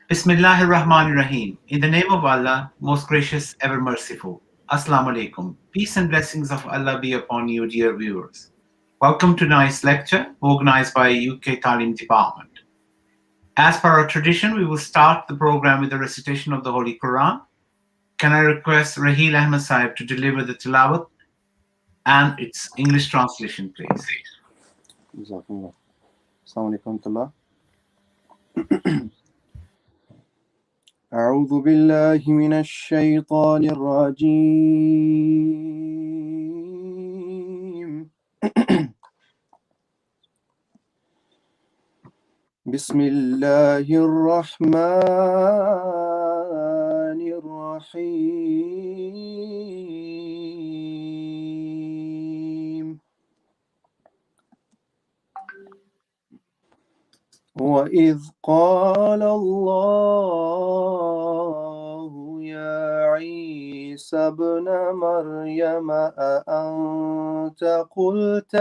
Bismillahir Rahmanir Rahim. In the name of Allah, most gracious, ever merciful. Assalamu alaikum. Peace and blessings of Allah be upon you, dear viewers. Welcome to tonight's lecture organized by UK Talim Department. As per our tradition, we will start the program with a recitation of the Holy Quran. Can I request Raheel Ahmed Sahib to deliver the tilawat and its English translation, please? Jazakumullah. Assalamu alaikum warahmatullah. أعوذ بالله من الشيطان الرجيم. بسم الله الرحمن الرحيم. وإذ قال الله يا عيسى ابن مريم أأنت قلت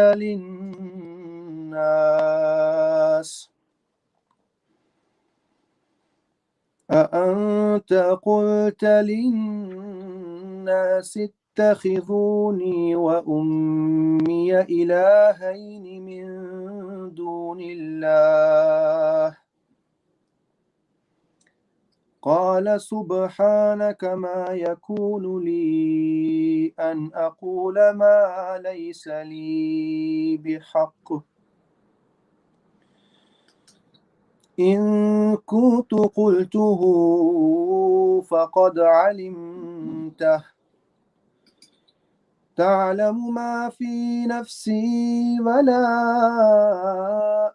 للناس اتخذوني وأمي إلهين من دون الله قال سبحانك ما يكون لي أن أقول ما ليس لي بحق إن كنت قلته فقد علمته تعلم ما في نفسي ولا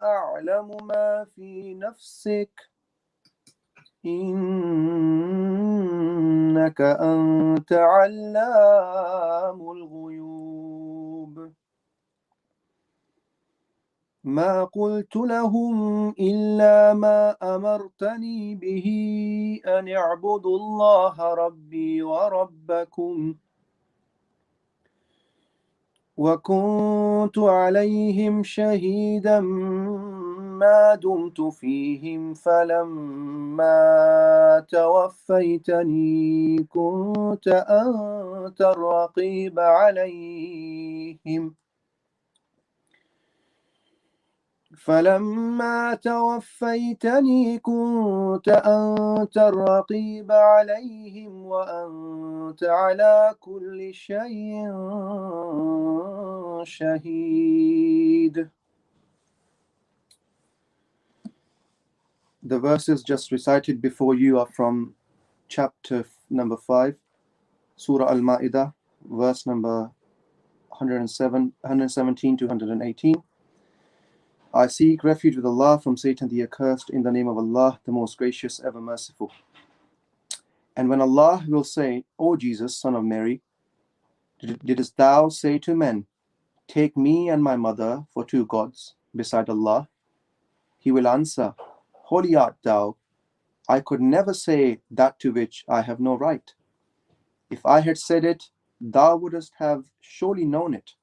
أعلم ما في نفسك إنك أنت علام الغيوب ما قلت لهم إلا ما أمرتني به أن اعبدوا الله ربي وربكم وكنت عليهم شهيدا ما دمت فيهم فلما توفيتني كنت أنت الرقيب عليهم فلما توفيتني كنت أنت الرقيب عليهم وأنت على كل شيء شهيد. The verses just recited before you are from chapter number 5, Surah Al-Ma'idah, verse number 117 to 118. I seek refuge with Allah from Satan the accursed in the name of Allah, the most gracious, ever merciful. And when Allah will say, O Jesus, son of Mary, didst thou say to men, take me and my mother for two gods beside Allah? He will answer, holy art thou, I could never say that to which I have no right. If I had said it, thou wouldst have surely known it.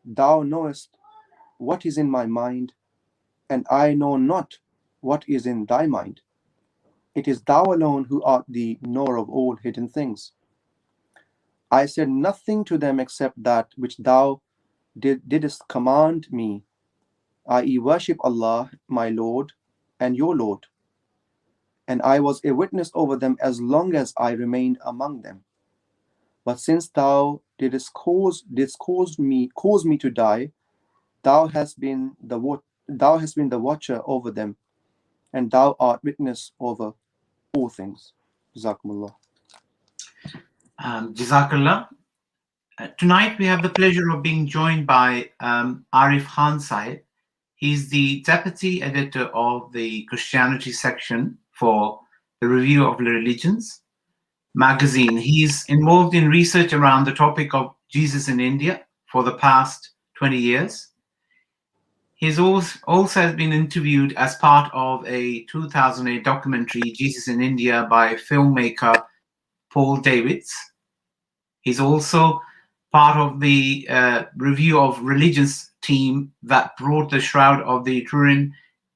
Thou knowest what is in my mind, and I know not what is in thy mind. It is thou alone who art the knower of all hidden things. I said nothing to them except that which thou didst command me, i.e. worship Allah, my Lord, and your Lord. And I was a witness over them as long as I remained among them. But since thou didst cause me to die, thou hast been the watcher over them, and thou art witness over all things. Jazakumullah. Jazakallah. Tonight we have the pleasure of being joined by Arif Khan Sahib. He's the deputy editor of the Christianity section for the Review of Religions magazine. He's involved in research around the topic of Jesus in India for the past 20 years. He's also has been interviewed as part of a 2008 documentary, Jesus in India, by filmmaker Paul Davids. He's also part of the Review of Religions team that brought the Shroud of the Turin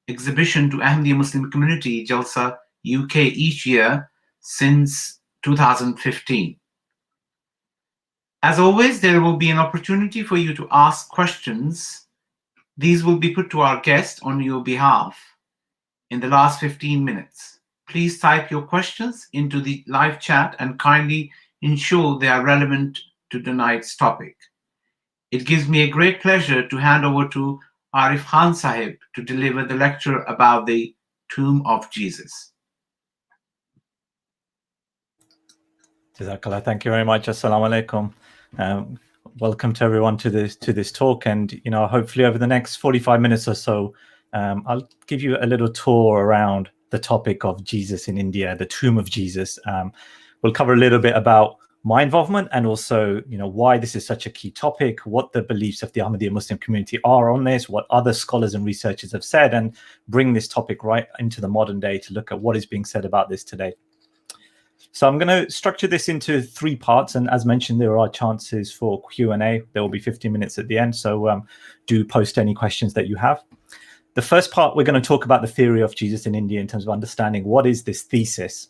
exhibition to Ahmadiyya Muslim community, Jalsa UK each year since 2015. As always, there will be an opportunity for you to ask questions. These will be put to our guest on your behalf in the last 15 minutes. Please type your questions into the live chat and kindly ensure they are relevant to tonight's topic. It gives me a great pleasure to hand over to Arif Khan Sahib to deliver the lecture about the tomb of Jesus. Jazakallah. Thank you very much. Assalamu alaikum. Welcome to everyone to this talk, and hopefully over the next 45 minutes or so, I'll give you a little tour around the topic of Jesus in India, the tomb of Jesus. We'll cover a little bit about my involvement and also why this is such a key topic, what the beliefs of the Ahmadiyya Muslim community are on this, what other scholars and researchers have said, and bring this topic right into the modern day to look at what is being said about this today. So I'm going to structure this into 3 parts, and as mentioned, there are chances for Q&A. There will be 15 minutes at the end, so do post any questions that you have. The first part, we're going to talk about the theory of Jesus in India in terms of understanding what is this thesis.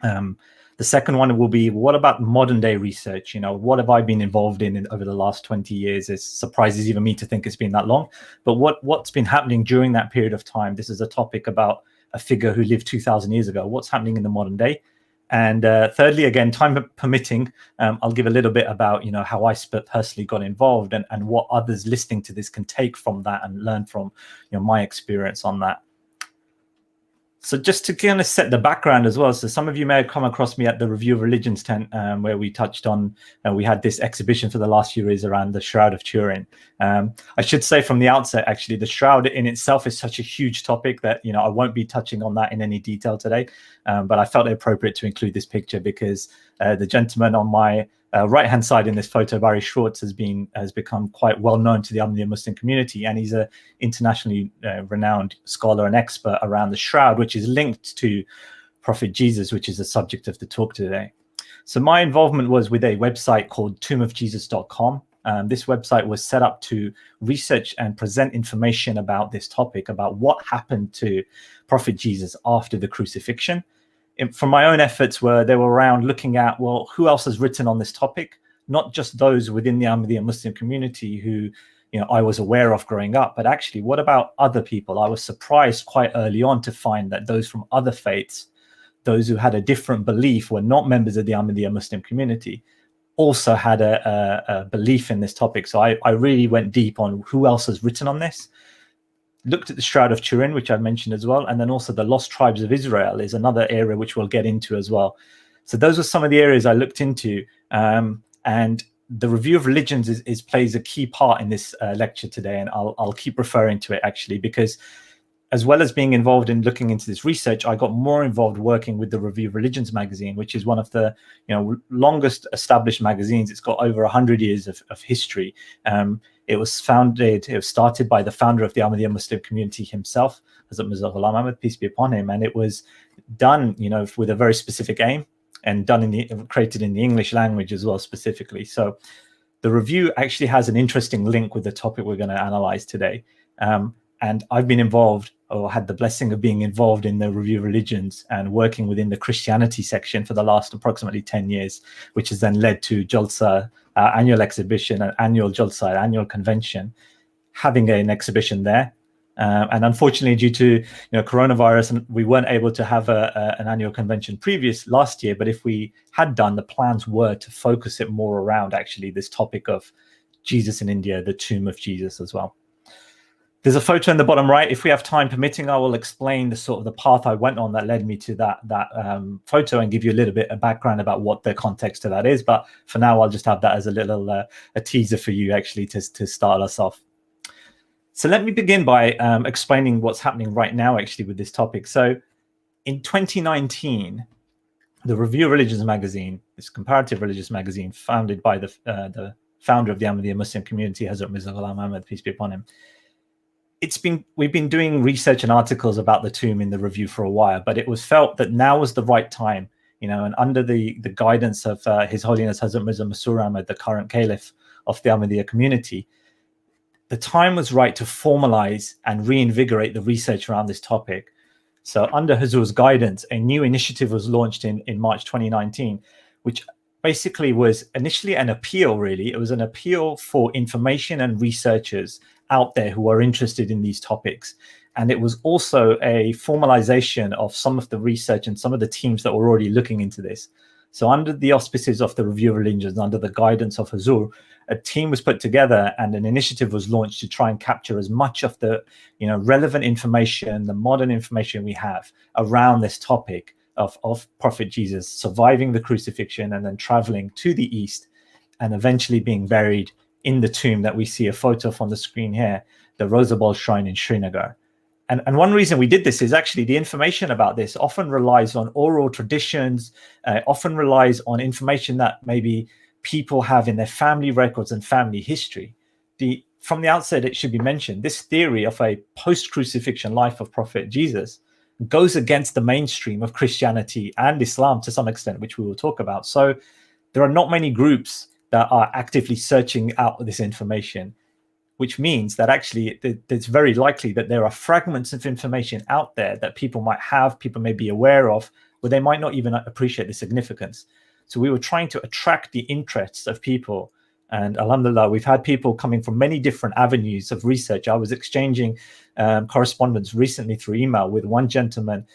The second one will be, what about modern day research? What have I been involved in over the last 20 years? It surprises even me to think it's been that long, but what's been happening during that period of time? This is a topic about a figure who lived 2,000 years ago. What's happening in the modern day? And thirdly, again, time permitting, I'll give a little bit about how I personally got involved and what others listening to this can take from that and learn from my experience on that. So just to kind of set the background as well, so some of you may have come across me at the Review of Religions tent, where we touched on, we had this exhibition for the last few years around the Shroud of Turin. I should say from the outset, actually, the Shroud in itself is such a huge topic that, I won't be touching on that in any detail today, but I felt it appropriate to include this picture because the gentleman on my right-hand side in this photo, Barry Schwartz, has become quite well known to the Ahmadiyya Muslim community, and he's an internationally renowned scholar and expert around the Shroud, which is linked to Prophet Jesus, which is the subject of the talk today. So my involvement was with a website called tombofjesus.com. This website was set up to research and present information about this topic, about what happened to Prophet Jesus after the crucifixion. From my own efforts, they were around looking at, well, who else has written on this topic? Not just those within the Ahmadiyya Muslim community who, I was aware of growing up, but actually, what about other people? I was surprised quite early on to find that those from other faiths, those who had a different belief, were not members of the Ahmadiyya Muslim community, also had a belief in this topic. So I really went deep on who else has written on this. Looked at the Shroud of Turin, which I mentioned as well, and then also the Lost Tribes of Israel is another area which we'll get into as well. So those are some of the areas I looked into, and the Review of Religions plays a key part in this lecture today, and I'll keep referring to it actually, because as well as being involved in looking into this research, I got more involved working with the Review of Religions magazine, which is one of the longest established magazines. It's got over 100 years of history. It was started by the founder of the Ahmadiyya Muslim community himself, Hazrat Mirza Ghulam Ahmad, peace be upon him, and it was done, with a very specific aim and created in the English language as well specifically. So the review actually has an interesting link with the topic we're going to analyze today. And I've been involved, or had the blessing of being involved in the Review of Religions and working within the Christianity section for the last approximately 10 years, which has then led to Jalsa, annual exhibition, an annual Jalsa, annual convention, having an exhibition there. And unfortunately, due to coronavirus, we weren't able to have an annual convention last year. But if we had done, the plans were to focus it more around actually this topic of Jesus in India, the tomb of Jesus as well. There's a photo in the bottom right. If we have time permitting, I will explain the path I went on that led me to that photo and give you a little bit of background about what the context of that is. But for now, I'll just have that as a little a teaser for you actually to start us off. So let me begin by explaining what's happening right now actually with this topic. So in 2019, the Review of Religions magazine, this comparative religious magazine founded by the founder of the Ahmadiyya Muslim community, Hazrat Mirza Ghulam Ahmad, peace be upon him, we've been doing research and articles about the tomb in the review for a while, but it was felt that now was the right time, and under the guidance of His Holiness Hazrat Mirza Masroor Ahmad, the current Caliph of the Ahmadiyya community, the time was right to formalize and reinvigorate the research around this topic So under Hazur's guidance, a new initiative was launched in March 2019, which basically was initially an appeal, really. It was an appeal for information and researchers out there who are interested in these topics. And it was also a formalization of some of the research and some of the teams that were already looking into this. So under the auspices of the Review of Religions, under the guidance of Hazur, a team was put together and an initiative was launched to try and capture as much of the relevant information, the modern information we have around this topic of Prophet Jesus surviving the crucifixion and then traveling to the east and eventually being buried in the tomb that we see a photo of on the screen here, the Rosabal Shrine in Srinagar. And one reason we did this is actually the information about this often relies on oral traditions, often relies on information that maybe people have in their family records and family history. From the outset, it should be mentioned, this theory of a post-crucifixion life of Prophet Jesus goes against the mainstream of Christianity and Islam to some extent, which we will talk about. So there are not many groups that are actively searching out this information, which means that actually it's very likely that there are fragments of information out there that people might have, people may be aware of, but they might not even appreciate the significance. So we were trying to attract the interests of people. And alhamdulillah, we've had people coming from many different avenues of research. I was exchanging correspondence recently through email with one gentleman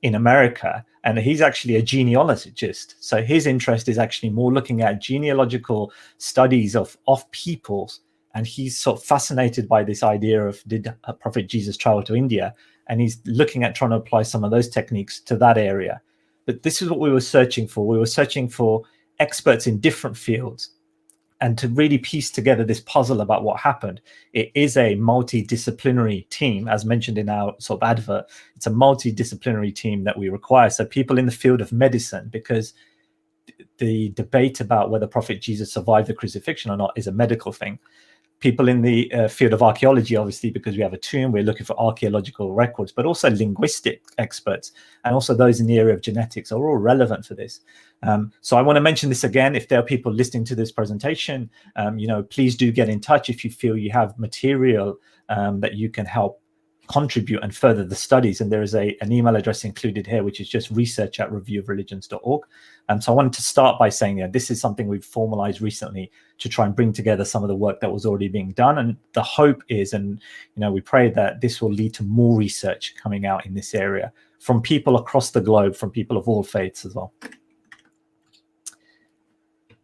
in America, and he's actually a genealogist. So his interest is actually more looking at genealogical studies of peoples. And he's sort of fascinated by this idea of, did Prophet Jesus travel to India? And he's looking at trying to apply some of those techniques to that area. But this is what we were searching for. We were searching for experts in different fields and to really piece together this puzzle about what happened. It is a multidisciplinary team, as mentioned in our sort of advert. It's a multidisciplinary team that we require. So people in the field of medicine, because the debate about whether Prophet Jesus survived the crucifixion or not is a medical thing. People in the field of archaeology, obviously, because we have a tomb, we're looking for archaeological records, but also linguistic experts and also those in the area of genetics are all relevant for this. So I want to mention this again. If there are people listening to this presentation, please do get in touch if you feel you have material that you can help contribute and further the studies. And there is an email address included here, which is just research@reviewofreligions.org. So I wanted to start by saying that this is something we've formalized recently to try and bring together some of the work that was already being done. And the hope is, and we pray that this will lead to more research coming out in this area from people across the globe, from people of all faiths as well.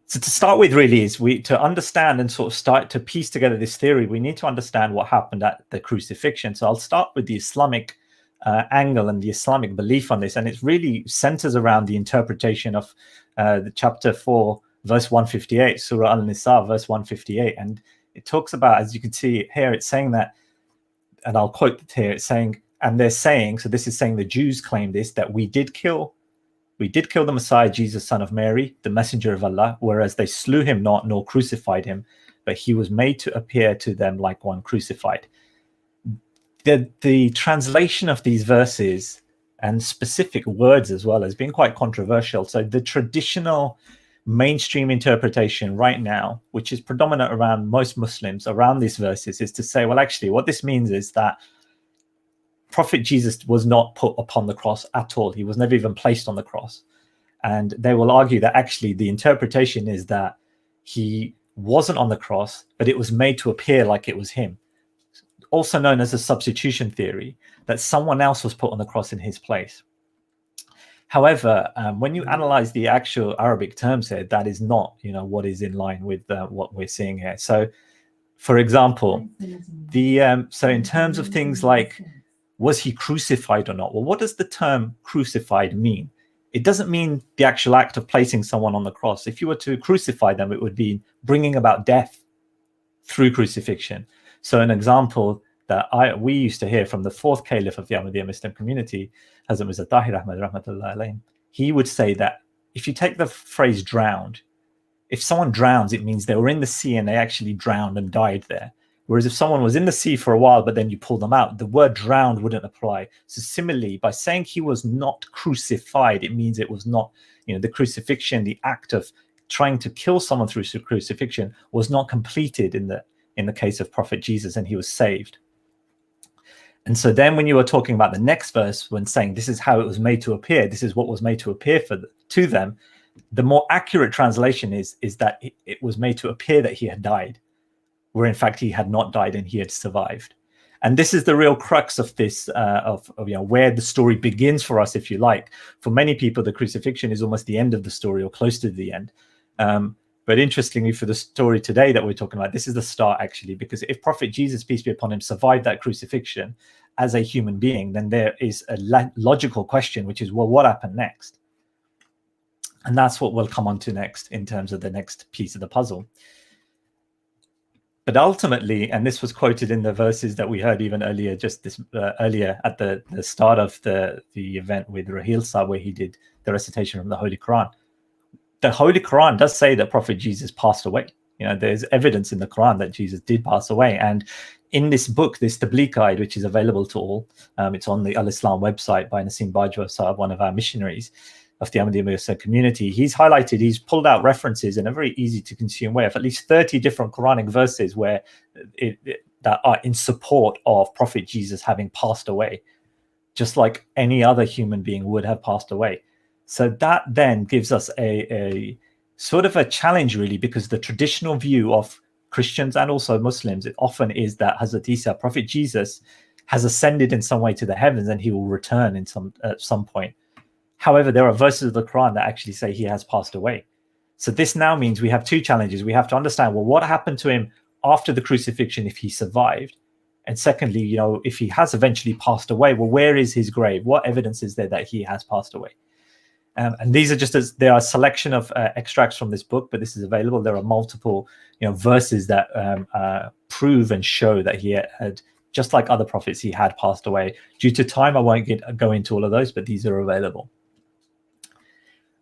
So to start with, really, is to understand and sort of start to piece together this theory, we need to understand what happened at the crucifixion. So I'll start with the Islamic angle and the Islamic belief on this. And it really centers around the interpretation of the chapter 4, verse 158, Surah Al-Nisa, verse 158. And it talks about, as you can see here, it's saying that, and I'll quote it here, it's saying, and they're saying, so this is saying the Jews claim this, that we did kill the Messiah, Jesus, son of Mary, the messenger of Allah, whereas they slew him not, nor crucified him, but he was made to appear to them like one crucified. The translation of these verses and specific words as well has been quite controversial. So the traditional mainstream interpretation right now, which is predominant around most Muslims around these verses, is to say, well, actually, what this means is that Prophet Jesus was not put upon the cross at all. He was never even placed on the cross. And they will argue that actually the interpretation is that he wasn't on the cross, but it was made to appear like it was him. Also known as a substitution theory, that someone else was put on the cross in his place. However, when you analyze the actual Arabic terms here, that is not, what is in line with what we're seeing here. So, for example, so in terms of things like, was he crucified or not? Well, what does the term crucified mean? It doesn't mean the actual act of placing someone on the cross. If you were to crucify them, it would be bringing about death through crucifixion. So an example that we used to hear from the fourth caliph of the Ahmadiyya Muslim community, Hazrat Mirza Tahir Ahmad Rahmatullah alayhi, he would say that if you take the phrase drowned, if someone drowns, it means they were in the sea and they actually drowned and died there. Whereas if someone was in the sea for a while, but then you pull them out, the word drowned wouldn't apply. So similarly, by saying he was not crucified, it means it was not, the crucifixion, the act of trying to kill someone through crucifixion was not completed in the case of Prophet Jesus, and he was saved. And so then when you were talking about the next verse, when saying this is how it was made to appear, this is what was made to appear to them, the more accurate translation is that it was made to appear that he had died, where in fact he had not died and he had survived. And this is the real crux of this, of where the story begins for us, if you like. For many people, the crucifixion is almost the end of the story, or close to the end. But interestingly, for the story today that we're talking about, this is the start, actually, because if Prophet Jesus, peace be upon him, survived that crucifixion as a human being, then there is a logical question, which is, well, what happened next? And that's what we'll come on to next in terms of the next piece of the puzzle. But ultimately, and this was quoted in the verses that we heard even earlier, earlier at the start of the event with Rahil Sahib, where he did the recitation from the Holy Quran. The Holy Quran does say that Prophet Jesus passed away. There's evidence in the Quran that Jesus did pass away. And in this book, this Tabligh Guide, which is available to all, it's on the Al-Islam website by Naseem Bajwa Sahib, one of our missionaries of the Ahmadiyya Mirza community. He's pulled out references in a very easy to consume way of at least 30 different Quranic verses where that are in support of Prophet Jesus having passed away, just like any other human being would have passed away. So that then gives us a sort of a challenge, really, because the traditional view of Christians and also Muslims, it often is that Hazrat Isa, Prophet Jesus, has ascended in some way to the heavens and he will return at some point. However, there are verses of the Quran that actually say he has passed away. So this now means we have two challenges. We have to understand, well, what happened to him after the crucifixion if he survived? And secondly, if he has eventually passed away, well, where is his grave? What evidence is there that he has passed away? And these are there are a selection of extracts from this book, but this is available. There are multiple verses that prove and show that he had, just like other prophets, he had passed away. Due to time, I won't go into all of those, but these are available.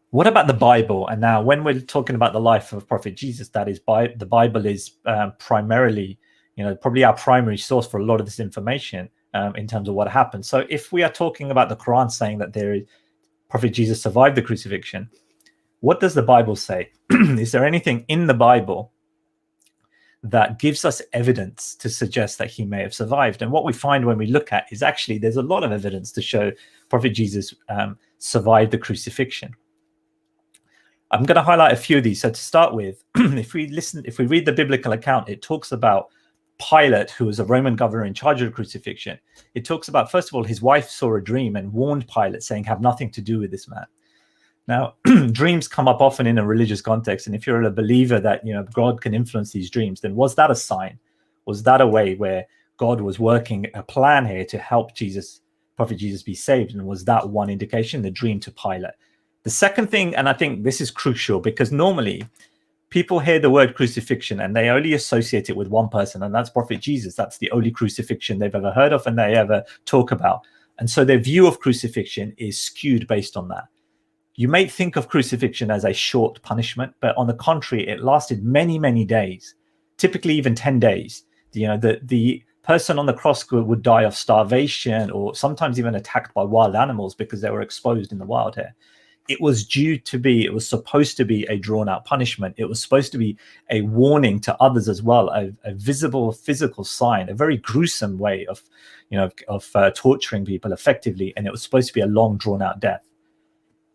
What about the Bible? And now when we're talking about the life of Prophet Jesus, that is, the Bible is primarily, probably our primary source for a lot of this information in terms of what happened. So if we are talking about the Quran saying that Prophet Jesus survived the crucifixion, what does the Bible say? Is there anything in the Bible that gives us evidence to suggest that he may have survived? And what we find when we look at is actually there's a lot of evidence to show Prophet Jesus survived the crucifixion. I'm going to highlight a few of these. So to start with, if we read the biblical account, it talks about Pilate, who was a Roman governor in charge of the crucifixion. It talks about, first of all, his wife saw a dream and warned Pilate, saying, have nothing to do with this man. Now, dreams come up often in a religious context. And if you're a believer that, God can influence these dreams, then was that a sign? Was that a way where God was working a plan here to help Prophet Jesus be saved? And was that one indication, the dream to Pilate? The second thing, and I think this is crucial, because normally people hear the word crucifixion and they only associate it with one person, and that's Prophet Jesus. That's the only crucifixion they've ever heard of and they ever talk about. And so their view of crucifixion is skewed based on that. You may think of crucifixion as a short punishment, but on the contrary, it lasted many, many days, typically even 10 days. The person on the cross would die of starvation or sometimes even attacked by wild animals because they were exposed in the wild here. It was supposed to be a drawn out punishment. It was supposed to be a warning to others as well, a visible physical sign, a very gruesome way of torturing people effectively. And it was supposed to be a long drawn out death.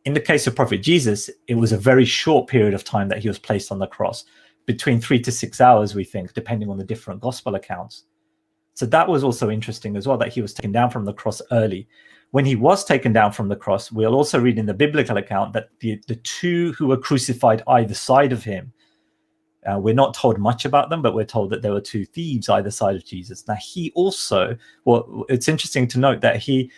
In the case of Prophet Jesus, it was a very short period of time that he was placed on the cross, between 3 to 6 hours, we think, depending on the different gospel accounts. So that was also interesting as well, that he was taken down from the cross early. When he was taken down from the cross, we'll also read in the biblical account that the two who were crucified either side of him, we're not told much about them, but we're told that there were two thieves either side of Jesus. Now, he also, it's interesting to note that he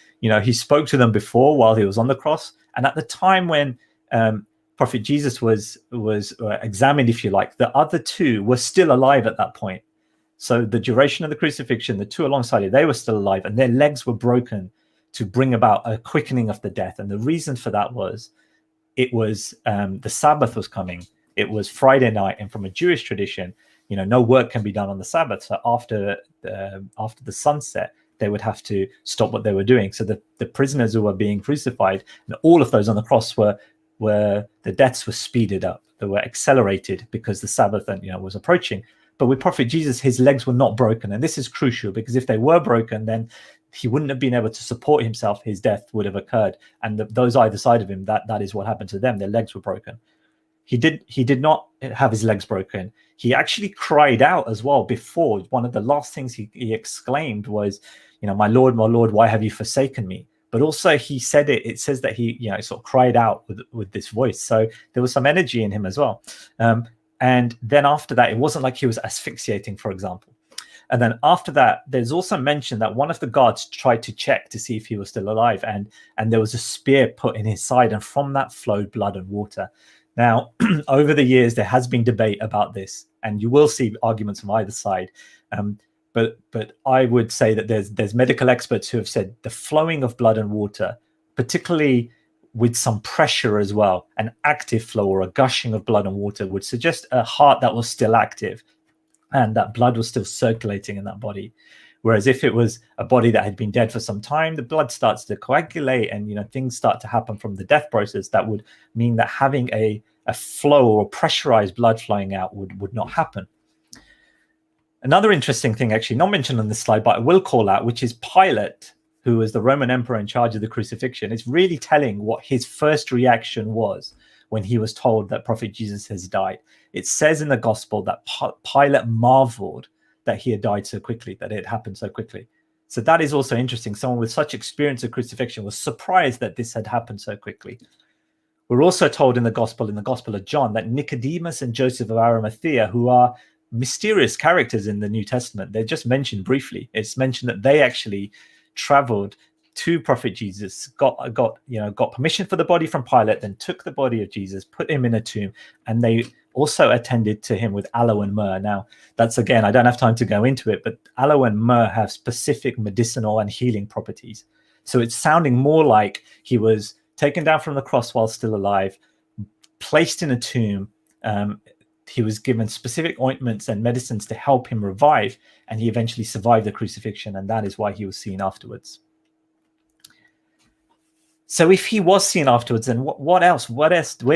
spoke to them before while he was on the cross. And at the time when Prophet Jesus was examined, if you like, the other two were still alive at that point. So the duration of the crucifixion, the two alongside it, they were still alive and their legs were broken to bring about a quickening of the death. And the reason for that was the Sabbath was coming. It was Friday night, and from a Jewish tradition, no work can be done on the Sabbath. So after the sunset, they would have to stop what they were doing. So the prisoners who were being crucified, and all of those on the cross were the deaths were speeded up. They were accelerated because the Sabbath was approaching. But with Prophet Jesus, his legs were not broken. And this is crucial, because if they were broken, then he wouldn't have been able to support himself, his death would have occurred. And those either side of him, that is what happened to them. Their legs were broken. He did not have his legs broken. He actually cried out as well before. One of the last things he exclaimed was, my Lord, why have you forsaken me? But also he said it says that he, sort of cried out with this voice. So there was some energy in him as well. And then after that, it wasn't like he was asphyxiating, for example. And then after that, there's also mention that one of the guards tried to check to see if he was still alive. And there was a spear put in his side, and from that flowed blood and water. Now, over the years, there has been debate about this, and you will see arguments from either side. But I would say that there's medical experts who have said the flowing of blood and water, particularly with some pressure as well, an active flow or a gushing of blood and water, would suggest a heart that was still active and that blood was still circulating in that body. Whereas if it was a body that had been dead for some time, the blood starts to coagulate and things start to happen from the death process. That would mean that having a flow or pressurized blood flowing out would not happen. Another interesting thing, actually not mentioned on this slide, but I will call out, which is Pilate, who was the Roman emperor in charge of the crucifixion. It's really telling what his first reaction was when he was told that Prophet Jesus has died. It says in the gospel that Pilate marveled that he had died so quickly, that it happened so quickly. So that is also interesting. Someone with such experience of crucifixion was surprised that this had happened so quickly. We're also told in the gospel of John, that Nicodemus and Joseph of Arimathea, who are mysterious characters in the New Testament, they're just mentioned briefly. It's mentioned that they actually traveled to Prophet Jesus, got permission for the body from Pilate, then took the body of Jesus, put him in a tomb, and they also attended to him with aloe and myrrh. Now, that's, again, I don't have time to go into it, but aloe and myrrh have specific medicinal and healing properties. So it's sounding more like he was taken down from the cross while still alive, placed in a tomb. He was given specific ointments and medicines to help him revive, and he eventually survived the crucifixion, and that is why he was seen afterwards. So if he was seen afterwards, then what else? Where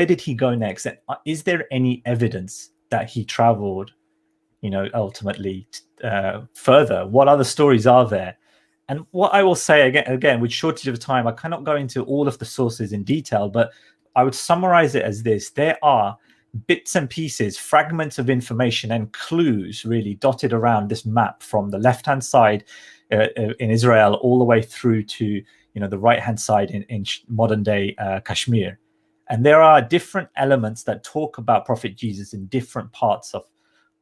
did he go next? And is there any evidence that he traveled, ultimately further? What other stories are there? And what I will say, again, with shortage of time, I cannot go into all of the sources in detail, but I would summarize it as this. There are bits and pieces, fragments of information and clues really dotted around this map from the left-hand side in Israel all the way through to the right-hand side in modern-day Kashmir. And there are different elements that talk about Prophet Jesus in different parts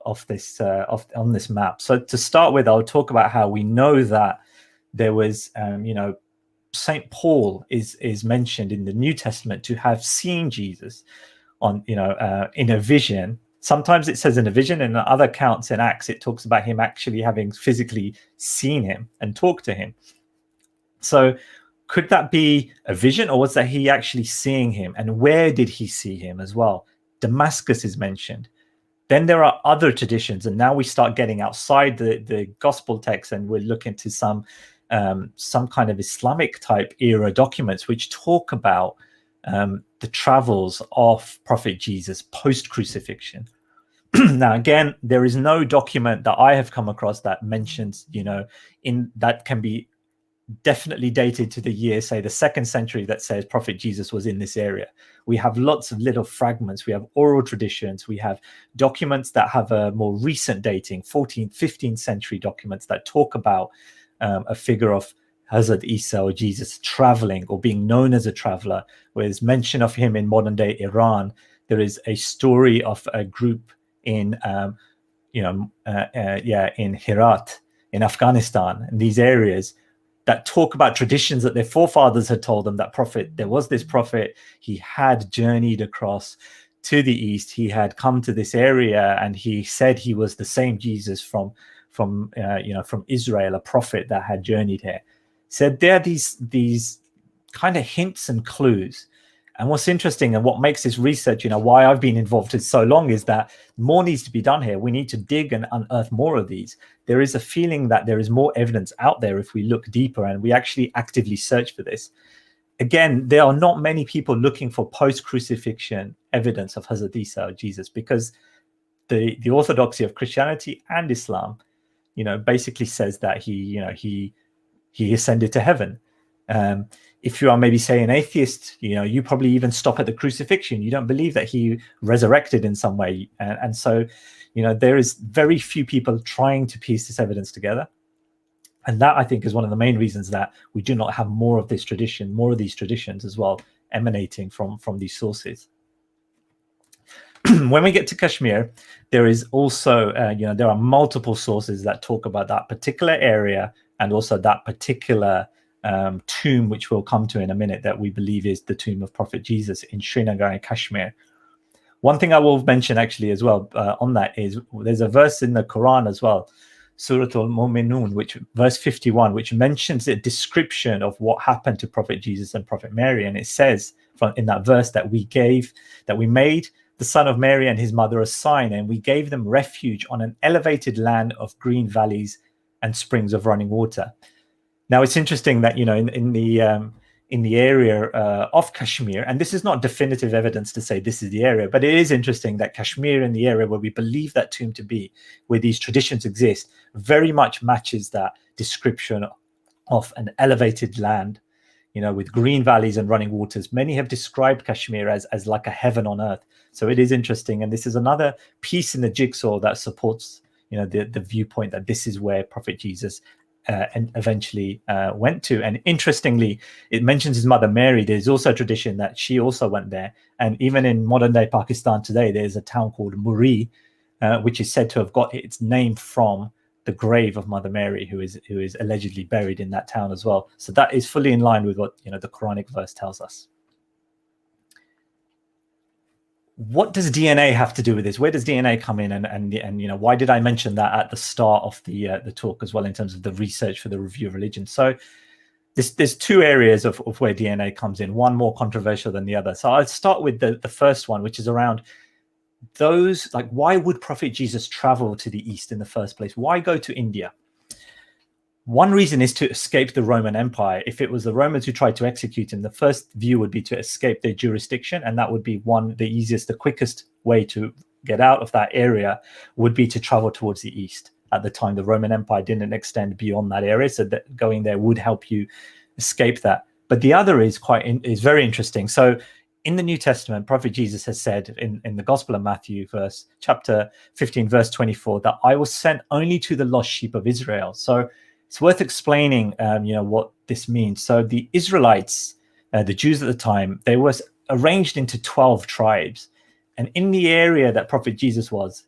of this on this map. So to start with, I'll talk about how we know that there was, Saint Paul is mentioned in the New Testament to have seen Jesus in a vision. Sometimes it says in a vision, and in other accounts in Acts, it talks about him actually having physically seen him and talked to him. So could that be a vision, or was that he actually seeing him? And where did he see him as well? Damascus is mentioned. Then there are other traditions, and now we start getting outside the gospel text, and we're looking to some kind of Islamic type era documents which talk about the travels of Prophet Jesus post-crucifixion. Now, again, there is no document that I have come across that mentions, that can be definitely dated to the year, say the 2nd century, that says Prophet Jesus was in this area. We have lots of little fragments. We have oral traditions. We have documents that have a more recent dating, 14th, 15th century documents that talk about a figure of Hazrat Isa or Jesus traveling or being known as a traveler. There's mention of him in modern day Iran. There is a story of a group in in Herat in Afghanistan, in these areas, that talk about traditions that their forefathers had told them, that there was this prophet, he had journeyed across to the east, he had come to this area, and he said he was the same Jesus from Israel, a prophet that had journeyed here. So there are these kind of hints and clues. And what's interesting and what makes this research, why I've been involved in so long, is that more needs to be done here. We need to dig and unearth more of these. There is a feeling that there is more evidence out there if we look deeper and we actually actively search for this. Again, there are not many people looking for post-crucifixion evidence of Hazrat Isa or Jesus, because the orthodoxy of Christianity and Islam, basically says that he he ascended to heaven. If you are maybe, say, an atheist, you probably even stop at the crucifixion. You don't believe that he resurrected in some way. And so, there is very few people trying to piece this evidence together. And that, I think, is one of the main reasons that we do not have more of these traditions as well, emanating from these sources. When we get to Kashmir, there is also, there are multiple sources that talk about that particular area and also that particular tomb, which we'll come to in a minute, that we believe is the tomb of Prophet Jesus in Srinagar in Kashmir. One thing I will mention actually as well on that is there's a verse in the Quran as well, Surah Al-Mu'minun, which verse 51, which mentions a description of what happened to Prophet Jesus and Prophet Mary. And it says in that verse that we made the son of Mary and his mother a sign, and we gave them refuge on an elevated land of green valleys and springs of running water. Now, it's interesting that, in the area of Kashmir, and this is not definitive evidence to say this is the area, but it is interesting that Kashmir, in the area where we believe that tomb to be, where these traditions exist, very much matches that description of an elevated land, with green valleys and running waters. Many have described Kashmir as like a heaven on earth. So it is interesting. And this is another piece in the jigsaw that supports, the viewpoint that this is where Prophet Jesus and eventually went to. And interestingly, it mentions his mother Mary. There's also a tradition that she also went there. And even in modern day Pakistan today, there's a town called Muri, which is said to have got its name from the grave of Mother Mary, who is allegedly buried in that town as well. So that is fully in line with what the Quranic verse tells us. What does DNA have to do with this? Where does DNA come in? And why did I mention that at the start of the talk as well, in terms of the research for the review of religion? So there's two areas of where DNA comes in, one more controversial than the other. So I'll start with the first one, which is around those, like, why would Prophet Jesus travel to the East in the first place? Why go to India? One reason is to escape the Roman Empire. If it was the Romans who tried to execute him, the first view would be to escape their jurisdiction, and that would be the easiest, the quickest way to get out of that area would be to travel towards the East. At the time, the Roman Empire didn't extend beyond that area, so that going there would help you escape that. But the other is very interesting. So in the New Testament, Prophet Jesus has said in the Gospel of Matthew, chapter 15, verse 24, that I was sent only to the lost sheep of Israel. So it's worth explaining, what this means. So the Israelites, the Jews at the time, they were arranged into 12 tribes. And in the area that Prophet Jesus was,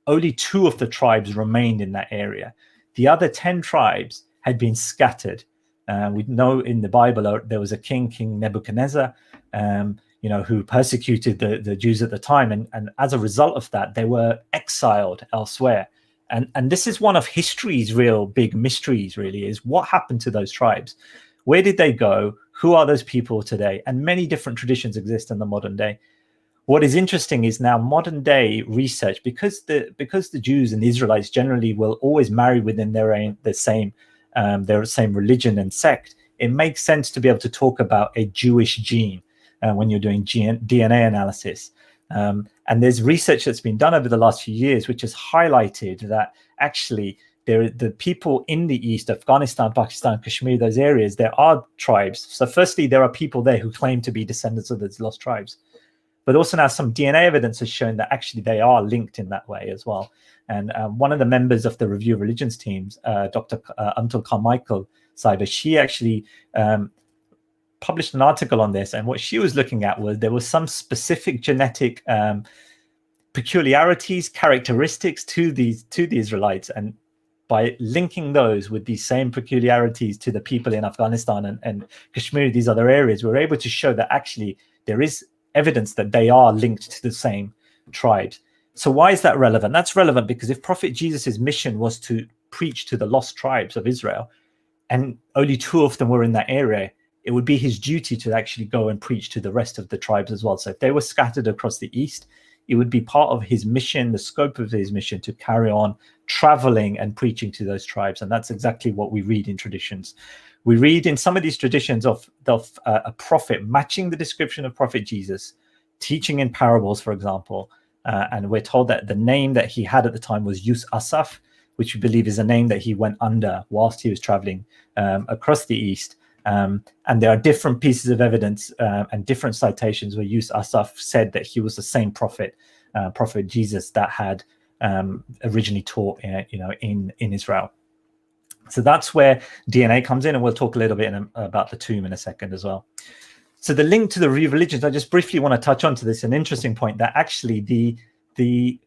only 2 of the tribes remained in that area. The other 10 tribes had been scattered. We know in the Bible there was a king, King Nebuchadnezzar, who persecuted the Jews at the time. And as a result of that, they were exiled elsewhere. And this is one of history's real big mysteries, really, is what happened to those tribes? Where did they go? Who are those people today? And many different traditions exist in the modern day. What is interesting is now modern day research, because the Jews and the Israelites generally will always marry within their same religion and sect, it makes sense to be able to talk about a Jewish gene when you're doing DNA analysis. And there's research that's been done over the last few years, which has highlighted that actually the people in the East, Afghanistan, Pakistan, Kashmir, those areas, there are tribes. So firstly, there are people there who claim to be descendants of those lost tribes. But also now some DNA evidence has shown that actually they are linked in that way as well. And one of the members of the Review of Religions teams, Dr. Antul Carmichael Cyber, she actually published an article on this, and what she was looking at was there was some specific genetic peculiarities, characteristics to the Israelites, and by linking those with these same peculiarities to the people in Afghanistan and Kashmir, these other areas, we're able to show that actually there is evidence that they are linked to the same tribes. So why is that relevant? That's relevant because if Prophet Jesus' mission was to preach to the lost tribes of Israel, and only 2 of them were in that area, it would be his duty to actually go and preach to the rest of the tribes as well. So if they were scattered across the East, it would be part of his mission, the scope of his mission, to carry on traveling and preaching to those tribes. And that's exactly what we read in traditions. We read in some of these traditions of a prophet matching the description of Prophet Jesus, teaching in parables, for example. And we're told that the name that he had at the time was Yus Asaf, which we believe is a name that he went under whilst he was traveling across the East. And there are different pieces of evidence and different citations where Yusuf Asaf said that he was the same prophet, Prophet Jesus, that had originally taught, in Israel. So that's where DNA comes in, and we'll talk a little bit about the tomb in a second as well. So the link to the review of religions, I just briefly want to touch on to this, an interesting point, that actually the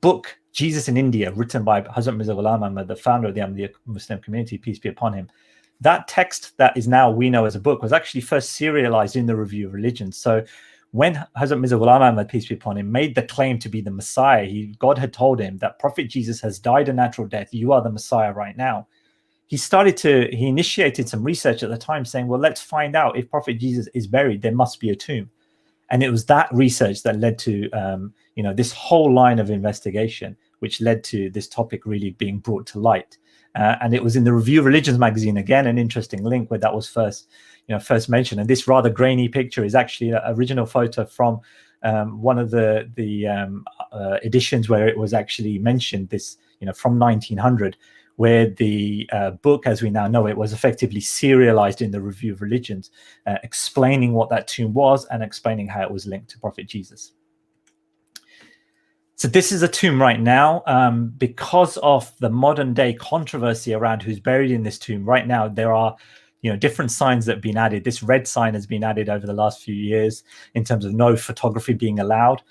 book Jesus in India, written by Hazrat Mirza Ghulam Ahmad, the founder of the Ahmadiyya Muslim community, peace be upon him, that text that is now we know as a book was actually first serialized in the Review of Religions. So when Hazrat Mirza Ghulam Ahmad, peace be upon him, made the claim to be the Messiah, God had told him that Prophet Jesus has died a natural death. You are the Messiah right now. He initiated some research at the time saying, well, let's find out if Prophet Jesus is buried, there must be a tomb. And it was that research that led to, this whole line of investigation, which led to this topic really being brought to light. And it was in the Review of Religions magazine, again, an interesting link where that was first mentioned. And this rather grainy picture is actually an original photo from one of the editions where it was actually mentioned, this, from 1900, where the book, as we now know it, was effectively serialized in the Review of Religions, explaining what that tomb was and explaining how it was linked to Prophet Jesus. So this is a tomb right now. Because of the modern day controversy around who's buried in this tomb, right now there are different signs that have been added. This red sign has been added over the last few years in terms of no photography being allowed.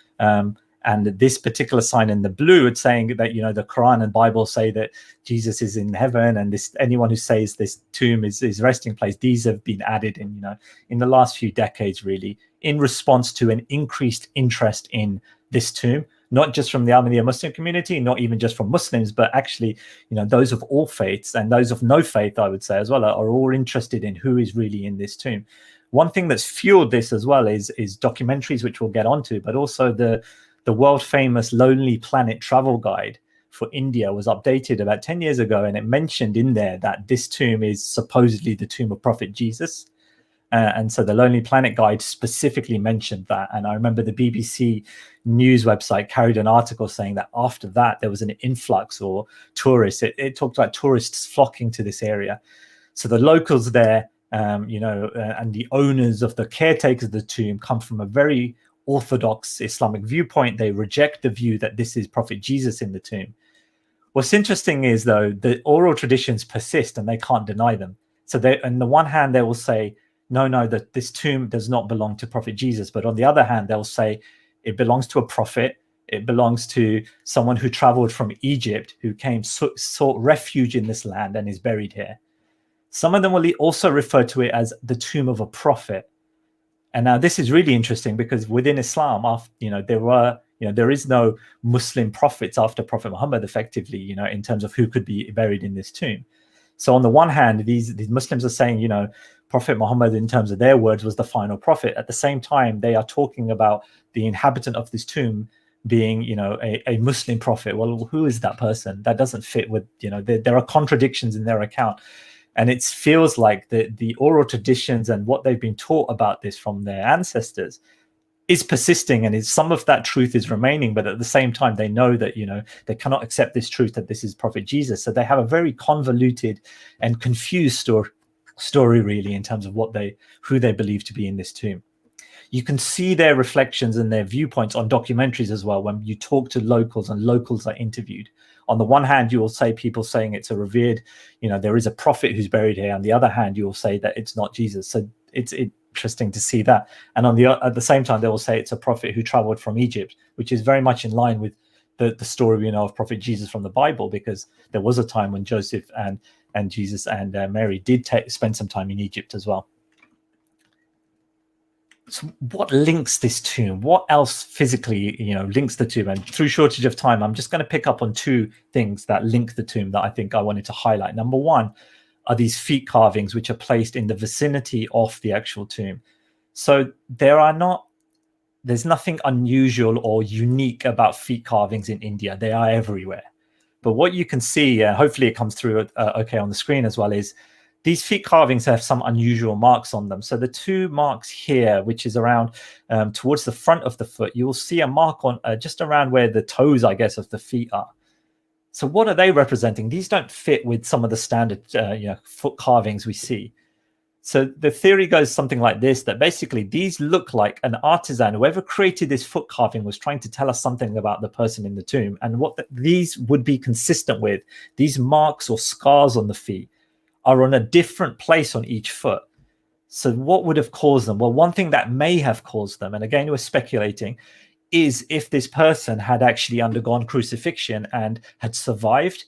And this particular sign in the blue, it's saying that, the Quran and Bible say that Jesus is in heaven, and anyone who says this tomb is his resting place, these have been added in the last few decades, really, in response to an increased interest in this tomb, not just from the Ahmadiyya Muslim community, not even just from Muslims, but actually, those of all faiths and those of no faith, I would say as well, are all interested in who is really in this tomb. One thing that's fueled this as well is documentaries, which we'll get onto, but also the world famous Lonely Planet travel guide for India was updated about 10 years ago, and it mentioned in there that this tomb is supposedly the tomb of Prophet Jesus. And so the Lonely Planet guide specifically mentioned that. And I remember the BBC news website carried an article saying that after that, there was an influx or tourists. It talked about tourists flocking to this area. So the locals there, and the owners of the caretakers of the tomb come from a very orthodox Islamic viewpoint. They reject the view that this is Prophet Jesus in the tomb. What's interesting is, though, the oral traditions persist and they can't deny them. So on the one hand, they will say, no, that this tomb does not belong to Prophet Jesus. But on the other hand, they'll say it belongs to a prophet. It belongs to someone who traveled from Egypt, who came, sought refuge in this land and is buried here. Some of them will also refer to it as the tomb of a prophet. And now this is really interesting because within Islam, there is no Muslim prophets after Prophet Muhammad, effectively, in terms of who could be buried in this tomb. So on the one hand, these Muslims are saying, Prophet Muhammad, in terms of their words, was the final prophet. At the same time, they are talking about the inhabitant of this tomb being, a Muslim prophet. Well, who is that person? That doesn't fit with, there are contradictions in their account. And it feels like the oral traditions and what they've been taught about this from their ancestors is persisting, and some of that truth is remaining. But at the same time, they know that, they cannot accept this truth that this is Prophet Jesus. So they have a very convoluted and confused story really, in terms of who they believe to be in this tomb. You can see their reflections and their viewpoints on documentaries as well when you talk to locals and locals are interviewed. On the one hand, you will say people saying it's a revered, there is a prophet who's buried here. On the other hand, you will say that it's not Jesus. So it's interesting to see that. And at the same time, they will say it's a prophet who traveled from Egypt, which is very much in line with the story we know of Prophet Jesus from the Bible, because there was a time when Joseph and Jesus and Mary did spend some time in Egypt as well. So what links this tomb? What else physically, links the tomb? And through shortage of time, I'm just going to pick up on two things that link the tomb that I think I wanted to highlight. Number one are these feet carvings, which are placed in the vicinity of the actual tomb. So there's nothing unusual or unique about feet carvings in India. They are everywhere. But what you can see, hopefully it comes through okay on the screen as well, is these feet carvings have some unusual marks on them. So the two marks here, which is around towards the front of the foot, you will see a mark on just around where the toes, I guess, of the feet are. So what are they representing? These don't fit with some of the standard foot carvings we see. So the theory goes something like this, that basically these look like an artisan, whoever created this foot carving was trying to tell us something about the person in the tomb. And what these would be consistent with, these marks or scars on the feet are on a different place on each foot. So what would have caused them? Well, one thing that may have caused them, and again, we're speculating, is if this person had actually undergone crucifixion and had survived,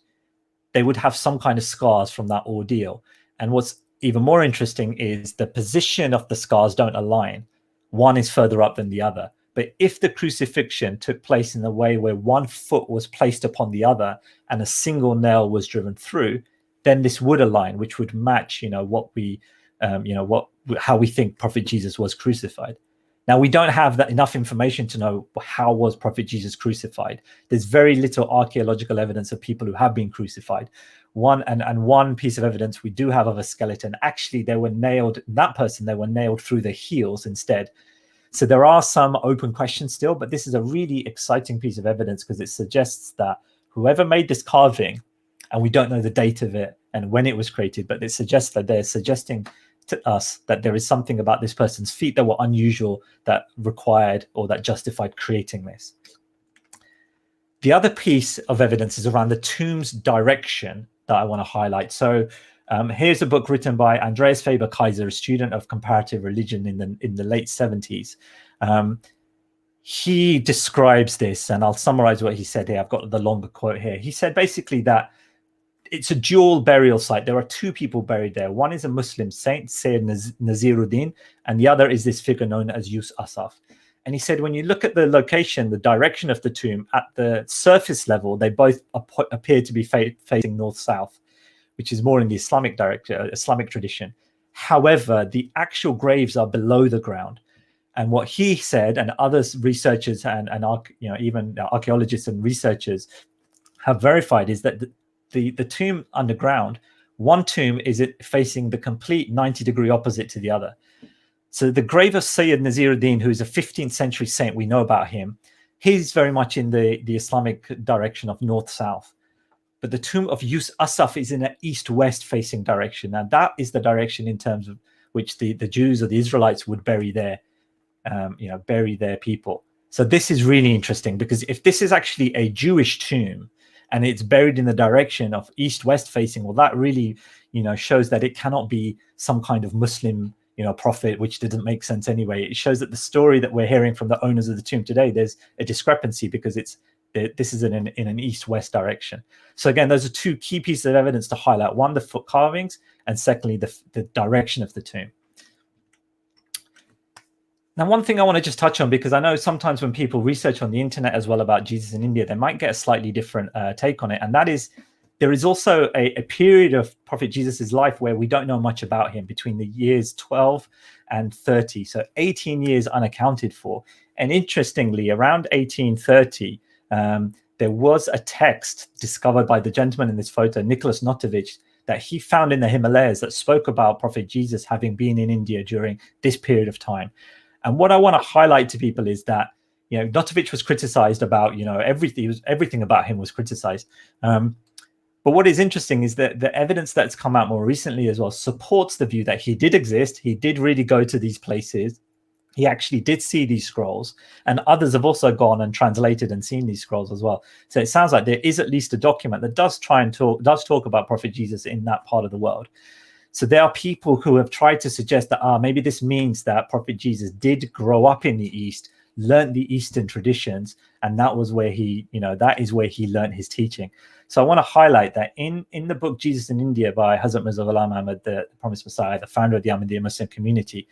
they would have some kind of scars from that ordeal. And what's even more interesting is the position of the scars don't align. One is further up than the other. But if the crucifixion took place in the way where one foot was placed upon the other and a single nail was driven through, then this would align, which would match, what we, how we think Prophet Jesus was crucified. Now, we don't have enough information to know how was Prophet Jesus crucified. There's very little archaeological evidence of people who have been crucified. One piece of evidence we do have of a skeleton, actually they were nailed through the heels instead. So there are some open questions still, but this is a really exciting piece of evidence because it suggests that whoever made this carving, and we don't know the date of it and when it was created, but it suggests that they're suggesting to us that there is something about this person's feet that were unusual, that required or that justified creating this. The other piece of evidence is around the tomb's direction that I want to highlight. So here's a book written by Andreas Faber-Kaiser, a student of comparative religion in the late 70s. He describes this, and I'll summarize what he said here. I've got the longer quote here. He said basically that it's a dual burial site. There are two people buried there. One is a Muslim saint, Sayyid Naziruddin, and the other is this figure known as Yus Asaf. And he said, when you look at the location, the direction of the tomb, at the surface level, they both appear to be facing north-south, which is more in the Islamic tradition. However, the actual graves are below the ground. And what he said, and other researchers and even archaeologists and researchers have verified, is that the tomb underground, one tomb is facing the complete 90-degree opposite to the other. So the grave of Sayyid Naziruddin, who is a 15th century saint, we know about him, he's very much in the Islamic direction of north-south. But the tomb of Yus Asaf is in an east-west facing direction. Now that is the direction in terms of which the Jews or the Israelites would bury their people. So this is really interesting, because if this is actually a Jewish tomb, and it's buried in the direction of east-west facing, well, that really, shows that it cannot be some kind of Muslim, prophet, which didn't make sense anyway. It shows that the story that we're hearing from the owners of the tomb today, there's a discrepancy, because this is in an east-west direction. So again, those are two key pieces of evidence to highlight. One, the foot carvings, and secondly, the direction of the tomb. Now, one thing I want to just touch on, because I know sometimes when people research on the internet as well about Jesus in India, they might get a slightly different take on it. And that is, there is also a period of Prophet Jesus's life where we don't know much about him, between the years 12 and 30. So 18 years unaccounted for. And interestingly, around 1830, there was a text discovered by the gentleman in this photo, Nicholas Notovich, that he found in the Himalayas that spoke about Prophet Jesus having been in India during this period of time. And what I want to highlight to people is that, Notovich was criticized about, everything about him was criticized. But what is interesting is that the evidence that's come out more recently as well supports the view that he did exist. He did really go to these places. He actually did see these scrolls, and others have also gone and translated and seen these scrolls as well. So it sounds like there is at least a document that does talk about Prophet Jesus in that part of the world. So there are people who have tried to suggest that maybe this means that Prophet Jesus did grow up in the East, learned the Eastern traditions, and that was where he, that is where he learned his teaching. So I want to highlight that in the book Jesus in India by Hazrat Mirza Ghulam Ahmad, the Promised Messiah, the founder of the Ahmadiyya Muslim community,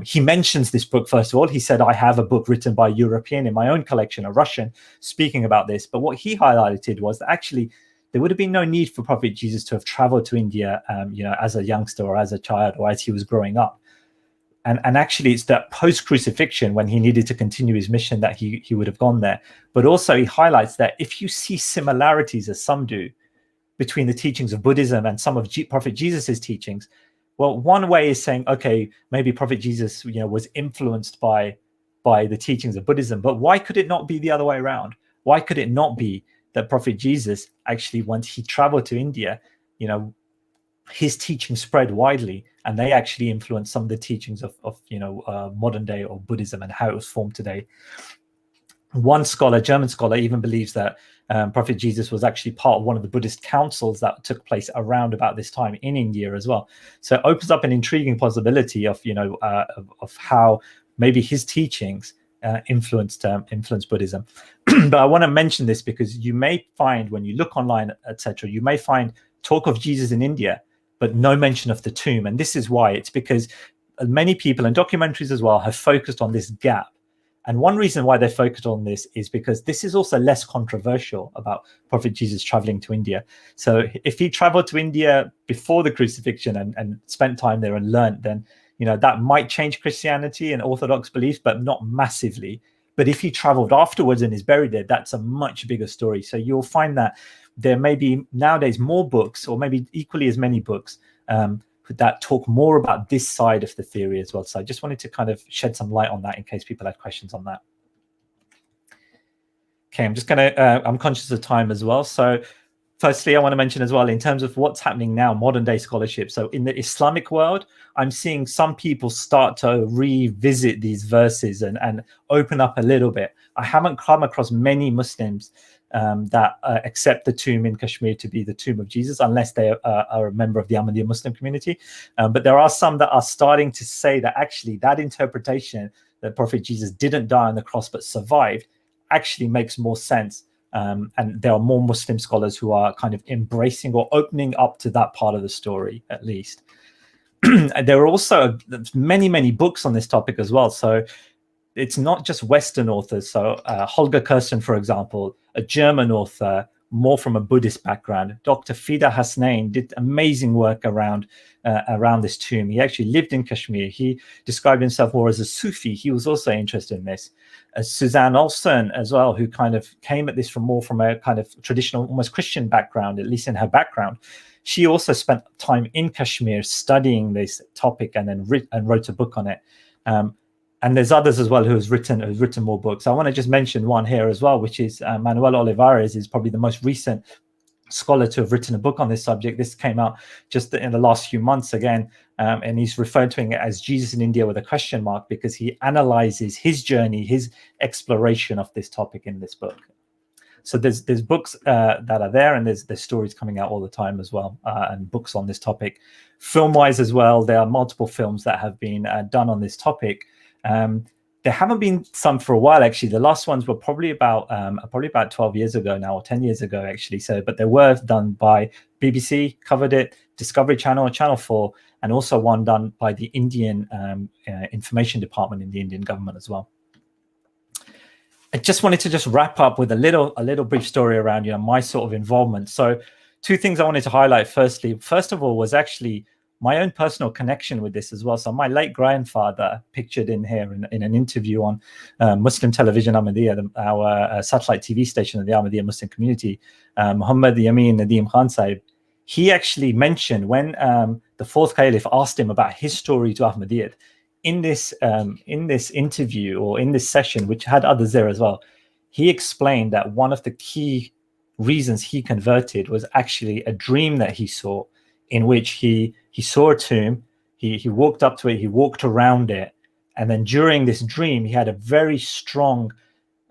he mentions this book. First of all, he said, I have a book written by a European in my own collection, a Russian, speaking about this. But what he highlighted was that actually there would have been no need for Prophet Jesus to have traveled to India, as a youngster or as a child or as he was growing up. And actually, it's that post-crucifixion, when he needed to continue his mission, that he would have gone there. But also he highlights that if you see similarities, as some do, between the teachings of Buddhism and some of Prophet Jesus's teachings, well, one way is saying, okay, maybe Prophet Jesus, was influenced by the teachings of Buddhism. But why could it not be the other way around? Why could it not be that Prophet Jesus actually, once he traveled to India, his teaching spread widely, and they actually influenced some of the teachings of modern day or Buddhism and how it was formed today. One scholar, German scholar, even believes that Prophet Jesus was actually part of one of the Buddhist councils that took place around about this time in India as well. So it opens up an intriguing possibility of how maybe his teachings influenced Buddhism. But I want to mention this because you may find, when you look online, etc., you may find talk of Jesus in India, but no mention of the tomb. And this is why. It's because many people, and documentaries as well, have focused on this gap. And one reason why they focused on this is because this is also less controversial about Prophet Jesus traveling to India. So if he traveled to India before the crucifixion and spent time there and learned, then that might change Christianity and Orthodox beliefs, but not massively. But if he traveled afterwards and is buried there, that's a much bigger story. So you'll find that there may be nowadays more books, or maybe equally as many books, that talk more about this side of the theory as well. So I just wanted to kind of shed some light on that in case people had questions on that. Okay, I'm conscious of time as well. So firstly, I want to mention as well, in terms of what's happening now, modern day scholarship. So in the Islamic world, I'm seeing some people start to revisit these verses and open up a little bit. I haven't come across many Muslims that accept the tomb in Kashmir to be the tomb of Jesus, unless they are a member of the Ahmadiyya Muslim community. But there are some that are starting to say that actually that interpretation that Prophet Jesus didn't die on the cross but survived actually makes more sense. And there are more Muslim scholars who are kind of embracing or opening up to that part of the story, at least. There are also many, many books on this topic as well. So it's not just Western authors. So Holger Kirsten, for example, a German author, more from a Buddhist background. Dr. Fida Hasnain did amazing work around this tomb. He actually lived in Kashmir. He described himself more as a Sufi. He was also interested in this. Suzanne Olsen as well, who kind of came at this from a kind of traditional, almost Christian background, at least in her background. She also spent time in Kashmir studying this topic and then wrote a book on it. And there's others as well who've written more books. I want to just mention one here as well, which is Manuel Olivares is probably the most recent scholar to have written a book on this subject. This came out just in the last few months again, and he's referred to it as Jesus in India with a question mark, because he analyzes his journey, his exploration of this topic in this book. So there's books that are there, and there's stories coming out all the time as well, and books on this topic. Film-wise as well, there are multiple films that have been done on this topic. There haven't been some for a while, actually. The last ones were probably about 12 years ago now, or 10 years ago, actually. So, but they were done by BBC, covered it, Discovery Channel, Channel 4, and also one done by the Indian Information Department in the Indian government as well. I just wanted to wrap up with a little brief story around my sort of involvement. So, two things I wanted to highlight. First of all, was actually my own personal connection with this as well. So my late grandfather, pictured in here in an interview on Muslim television Ahmadiyya, our satellite TV station of the Ahmadiyya Muslim community, Muhammad Yamin Nadeem Khan Sahib, he actually mentioned when the fourth caliph asked him about his story to Ahmadiyyat, in this interview, or in this session, which had others there as well, he explained that one of the key reasons he converted was actually a dream that he saw, in which he saw a tomb, he walked up to it, he walked around it, and then during this dream, he had a very strong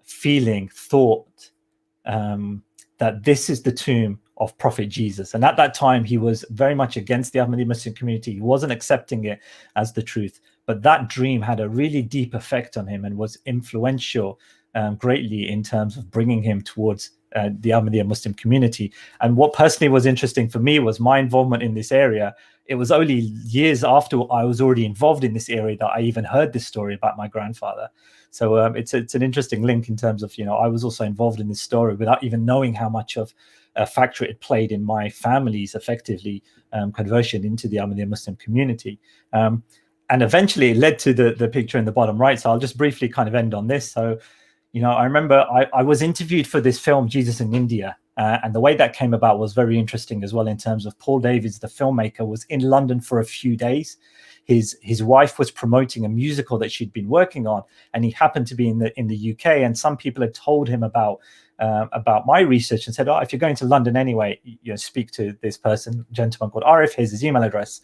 thought that this is the tomb of Prophet Jesus. And at that time, he was very much against the Ahmadiyya Muslim community. He wasn't accepting it as the truth. But that dream had a really deep effect on him and was influential greatly in terms of bringing him towards the Ahmadiyya Muslim community. And what personally was interesting for me was my involvement in this area. It was only years after I was already involved in this area that I even heard this story about my grandfather. So it's an interesting link in terms of, I was also involved in this story without even knowing how much of a factor it played in my family's effectively conversion into the Ahmadiyya Muslim community. And eventually it led to the picture in the bottom right. So I'll just briefly kind of end on this. So, I remember I was interviewed for this film, Jesus in India. And the way that came about was very interesting as well, in terms of Paul Davies, the filmmaker, was in London for a few days. his wife was promoting a musical that she'd been working on, and he happened to be in the UK, and some people had told him about my research and said, oh, if you're going to London anyway, speak to this gentleman called Arif, here's his email address.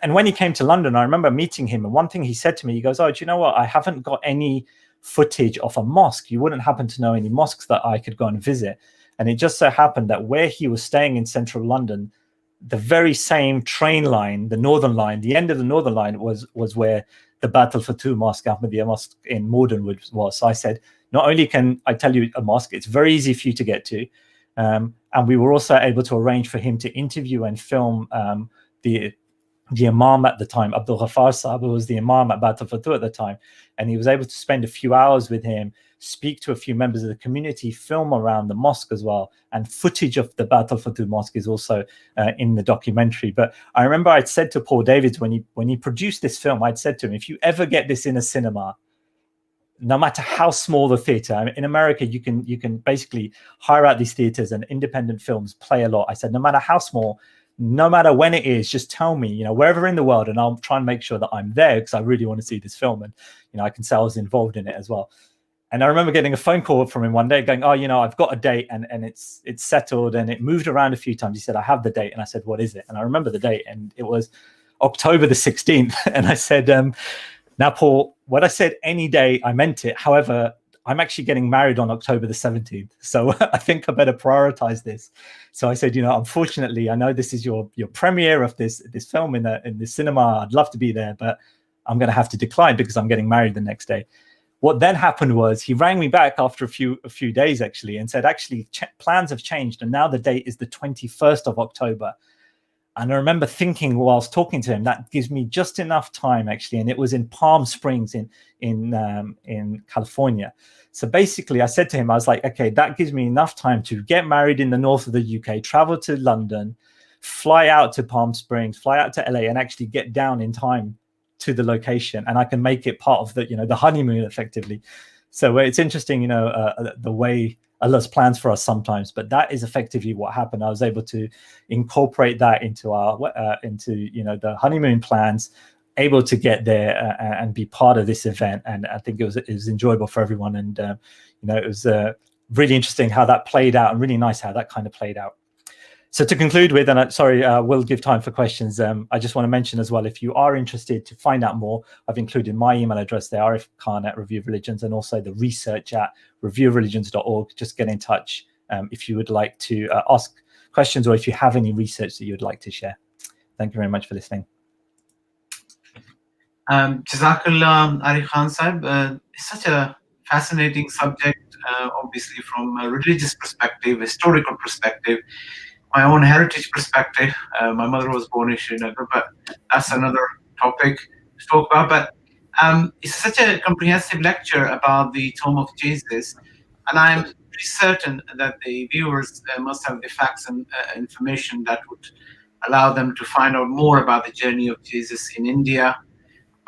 And when he came to London, I remember meeting him, and one thing he said to me, he goes, oh, do you know what? I haven't got any footage of a mosque. You wouldn't happen to know any mosques that I could go and visit. And it just so happened that where he was staying in central London, the very same train line, the Northern Line, the end of the Northern Line was where the Bat al-Futuh Mosque, Ahmadiyya Mosque in Morden was. So I said, not only can I tell you a mosque, it's very easy for you to get to. And we were also able to arrange for him to interview and film the Imam at the time, Abdul Ghaffar Sahib, who was the Imam at Bat al-Futuh at the time. And he was able to spend a few hours with him, speak to a few members of the community, film around the mosque as well. And footage of the Bat al-Futuh Mosque is also in the documentary. But I remember I'd said to Paul Davids, when he produced this film, I'd said to him, if you ever get this in a cinema, no matter how small the theater, I mean, in America, you can basically hire out these theaters and independent films play a lot. I said, no matter how small, no matter when it is, just tell me, wherever in the world, and I'll try and make sure that I'm there because I really want to see this film. And, I can say I was involved in it as well. And I remember getting a phone call from him one day going, oh, I've got a date and it's settled, and it moved around a few times. He said, I have the date. And I said, what is it? And I remember the date, and it was October the 16th. And I said, now, Paul, when I said any day, I meant it. However, I'm actually getting married on October the 17th. So I think I better prioritize this. So I said, unfortunately, I know this is your premiere of this film in the cinema. I'd love to be there, but I'm going to have to decline because I'm getting married the next day. What then happened was he rang me back after a few days, actually, and said, actually, plans have changed. And now the date is the 21st of October. And I remember thinking whilst talking to him, that gives me just enough time, actually. And it was in Palm Springs in California. So basically, I said to him, I was like, okay, that gives me enough time to get married in the north of the UK, travel to London, fly out to Palm Springs, fly out to LA, and actually get down in time to the location. And I can make it part of the honeymoon, effectively. So it's interesting, the way Allah's plans for us sometimes, but that is effectively what happened. I was able to incorporate that into the honeymoon plans, able to get there and be part of this event. And I think it was enjoyable for everyone. And it was really interesting how that played out, and really nice how that kind of played out. So to conclude with, and we'll give time for questions. I just want to mention as well, if you are interested to find out more, I've included my email address there, Arif Khan at Review of Religions, and also the research at reviewofreligions.org. Just get in touch if you would like to ask questions, or if you have any research that you would like to share. Thank you very much for listening. Jazakallah, Arif Khan Sahib. It's such a fascinating subject, obviously from a religious perspective, historical perspective, my own heritage perspective. My mother was born in Srinagar, but that's another topic to talk about. But it's such a comprehensive lecture about the tomb of Jesus, and I'm pretty certain that the viewers must have the facts and information that would allow them to find out more about the journey of Jesus in India.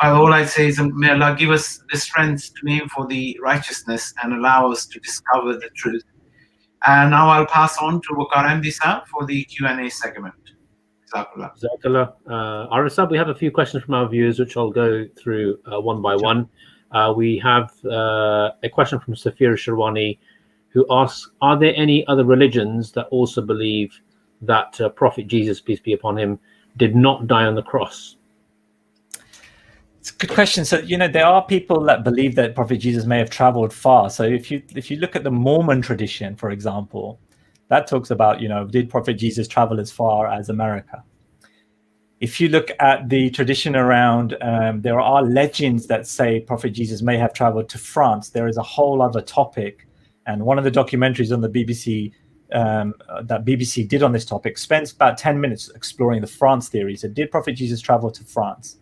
All I'd say is, may Allah give us the strength to aim for the righteousness and allow us to discover the truth. And now I'll pass on to Waqar Ahmadi Sahib for the Q&A segment. Jazakallah. Arif, we have a few questions from our viewers, which I'll go through one by one. We have a question from Safira Sharwani, who asks, are there any other religions that also believe that Prophet Jesus, peace be upon him, did not die on the cross? It's a good question. So, there are people that believe that Prophet Jesus may have traveled far. So if you look at the Mormon tradition, for example, that talks about, did Prophet Jesus travel as far as America? If you look at the tradition around, there are legends that say Prophet Jesus may have traveled to France. There is a whole other topic. And one of the documentaries on the BBC that BBC did on this topic spends about 10 minutes exploring the France theory. So did Prophet Jesus travel to France?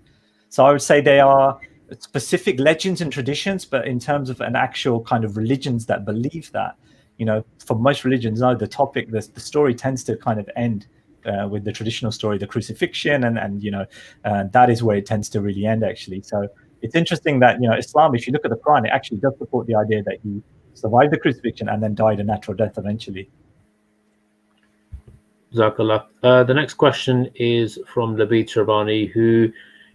So I would say they are specific legends and traditions, but in terms of an actual kind of religions that believe that, for most religions, no, the story tends to kind of end with the traditional story, the crucifixion, and that is where it tends to really end, actually. So it's interesting that, Islam, if you look at the Quran, it actually does support the idea that he survived the crucifixion and then died a natural death eventually. Jazakallah. The next question is from Labid Sharvani, who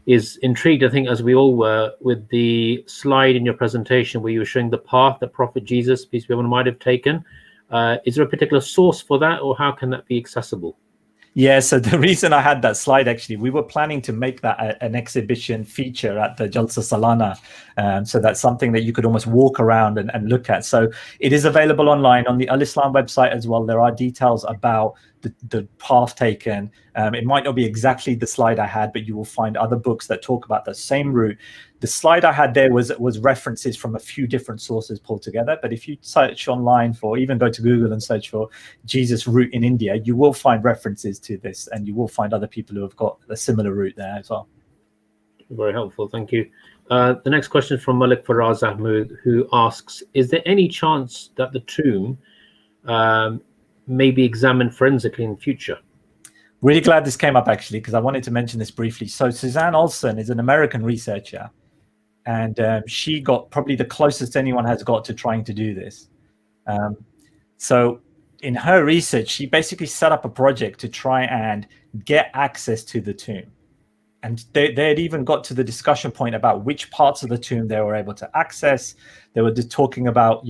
is intrigued, I think, as we all were, with the slide in your presentation where you were showing the path that Prophet Jesus, peace be upon him, might have taken. Is there a particular source for that, or how can that be accessible? Yeah, so the reason I had that slide, actually, we were planning to make that an exhibition feature at the Jalsa Salana. So that's something that you could almost walk around and look at. So it is available online on the Al Islam website as well. There are details about the path taken. It might not be exactly the slide I had, but you will find other books that talk about the same route. The slide I had there was references from a few different sources pulled together. But if you search online for, even go to Google and search for Jesus route in India, you will find references to this, and you will find other people who have got a similar route there as well. Very helpful, thank you. The next question is from Malik Faraz Ahmed, who asks, is there any chance that the tomb may be examined forensically in the future? Really glad this came up, actually, because I wanted to mention this briefly. So Suzanne Olson is an American researcher, and she got probably the closest anyone has got to trying to do this. So in her research, she basically set up a project to try and get access to the tomb. And they had even got to the discussion point about which parts of the tomb they were able to access. They were talking about,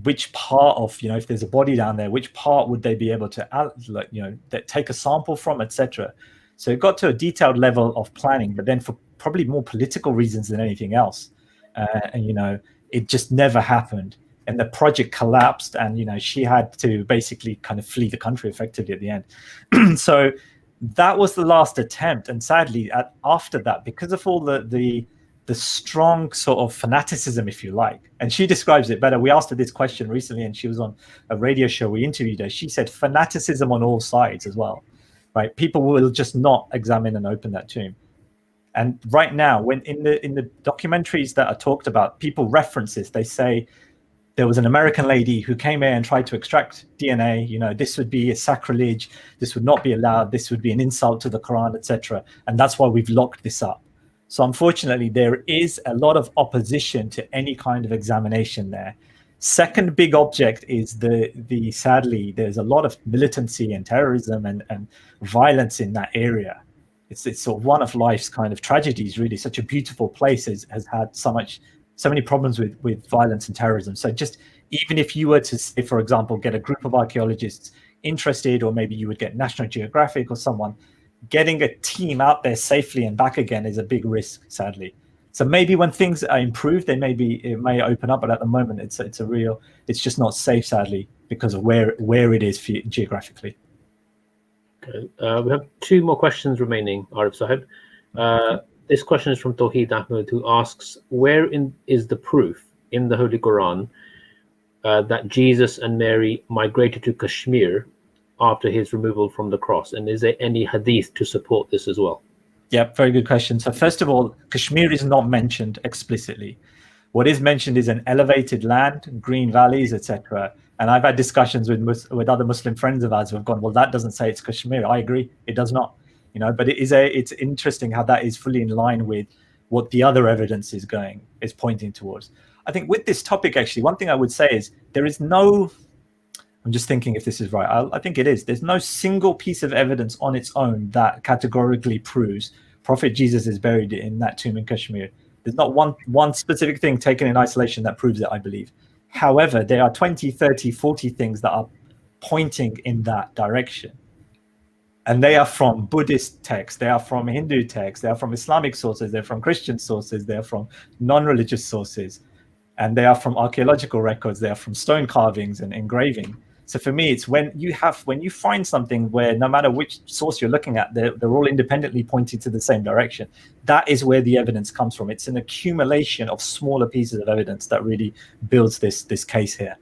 which part of, if there's a body down there, which part would they be able to, take a sample from, etc. So it got to a detailed level of planning, but then for probably more political reasons than anything else. It just never happened. And the project collapsed, and, she had to basically kind of flee the country effectively at the end. So that was the last attempt. And sadly, after that, because of all the strong sort of fanaticism, if you like, and she describes it better. We asked her this question recently, and she was on a radio show. We interviewed her. She said fanaticism on all sides as well, right? People will just not examine and open that tomb. And right now, when in the documentaries that are talked about, people reference this. They say there was an American lady who came in and tried to extract DNA. This would be a sacrilege. This would not be allowed. This would be an insult to the Quran, etc. And that's why we've locked this up. So unfortunately, there is a lot of opposition to any kind of examination there. Second big object is sadly, there's a lot of militancy and terrorism and violence in that area. It's sort of one of life's kind of tragedies, really. Such a beautiful place has had so many problems with violence and terrorism. So just even if you were to, say, for example, get a group of archaeologists interested, or maybe you would get National Geographic or someone, getting a team out there safely and back again is a big risk, sadly. So maybe when things are improved, it may open up, but at the moment it's just not safe, sadly, because of where it is geographically. Okay. We have two more questions remaining, Arif Sahib. This question is from Tawheed Ahmed, who asks, where is the proof in the Holy Quran that Jesus and Mary migrated to Kashmir after his removal from the cross? And is there any hadith to support this as well? Yeah, very good question. So first of all, Kashmir is not mentioned explicitly. What is mentioned is an elevated land, green valleys, etc. And I've had discussions with other Muslim friends of ours who have gone, well, that doesn't say it's Kashmir. I agree, it does not. But it's interesting how that is fully in line with what the other evidence is pointing towards. I think with this topic, actually, one thing I would say is there is no, I'm just thinking if this is right. I think it is. There's no single piece of evidence on its own that categorically proves Prophet Jesus is buried in that tomb in Kashmir. There's not one specific thing taken in isolation that proves it, I believe. However, there are 20, 30, 40 things that are pointing in that direction. And they are from Buddhist texts, they are from Hindu texts, they are from Islamic sources, they're from Christian sources, they're from non-religious sources, and they are from archaeological records, they are from stone carvings and engraving. So for me, it's when you find something where no matter which source you're looking at, they're all independently pointing to the same direction. That is where the evidence comes from. It's an accumulation of smaller pieces of evidence that really builds this case here.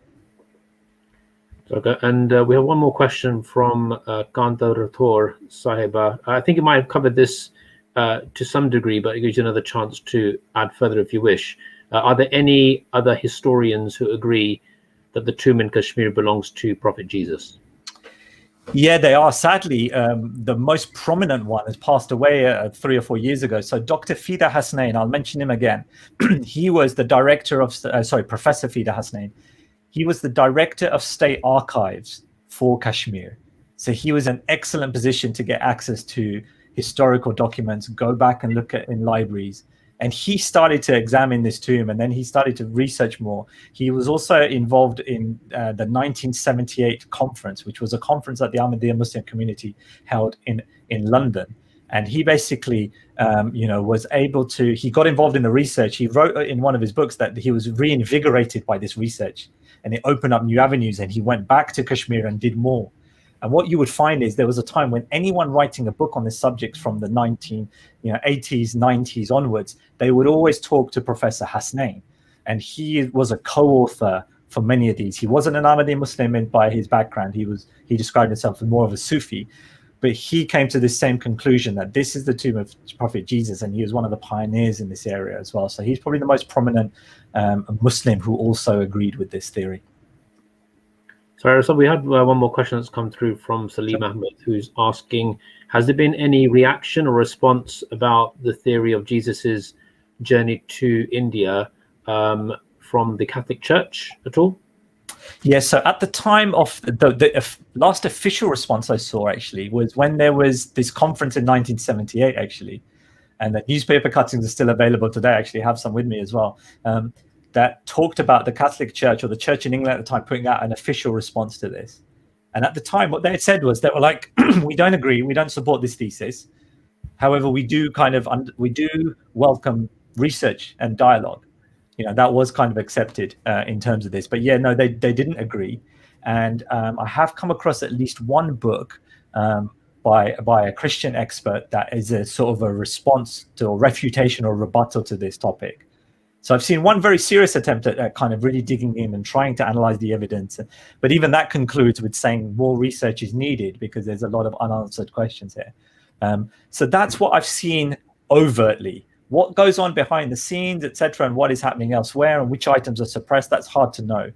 Okay, and we have one more question from Kanta Rathore Sahiba. I think you might have covered this to some degree, but it gives you another chance to add further if you wish. Are there any other historians who agree that the tomb in Kashmir belongs to Prophet Jesus? Yeah, they are. Sadly, the most prominent one has passed away 3 or 4 years ago. So Dr. Fida Hasnain, I'll mention him again. He was the director of, Professor Fida Hasnain. He was the director of state archives for Kashmir. So he was in an excellent position to get access to historical documents, go back and look at in libraries. And he started to examine this tomb, and then he started to research more. He was also involved in the 1978 conference, which was a conference that the Ahmadiyya Muslim community held in London. And he basically, was able to, he got involved in the research. He wrote in one of his books that he was reinvigorated by this research, and it opened up new avenues, and he went back to Kashmir and did more. And what you would find is there was a time when anyone writing a book on this subject from the 80s, 90s onwards, they would always talk to Professor Hasnain. And he was a co-author for many of these. He wasn't an Ahmadi Muslim by his background. He described himself as more of a Sufi. But he came to the same conclusion that this is the tomb of Prophet Jesus, and he was one of the pioneers in this area as well. So he's probably the most prominent Muslim who also agreed with this theory. So we had one more question that's come through from Salim Ahmed, who's asking, has there been any reaction or response about the theory of Jesus's journey to India from the Catholic Church at all? Yeah, so at the time of the last official response I saw actually was when there was this conference in 1978 actually, and the newspaper cuttings are still available today. I actually have some with me as well. That talked about the Catholic Church or the Church in England at the time putting out an official response to this. And at the time, what they had said was they were like, we don't agree, we don't support this thesis. However, we do welcome research and dialogue. That was kind of accepted in terms of this. But yeah, no, they didn't agree. And I have come across at least one book by a Christian expert that is a sort of a response to or refutation or rebuttal to this topic. So I've seen one very serious attempt at kind of really digging in and trying to analyze the evidence. But even that concludes with saying more research is needed because there's a lot of unanswered questions here. So that's what I've seen overtly. What goes on behind the scenes, etc., and what is happening elsewhere and which items are suppressed, that's hard to know.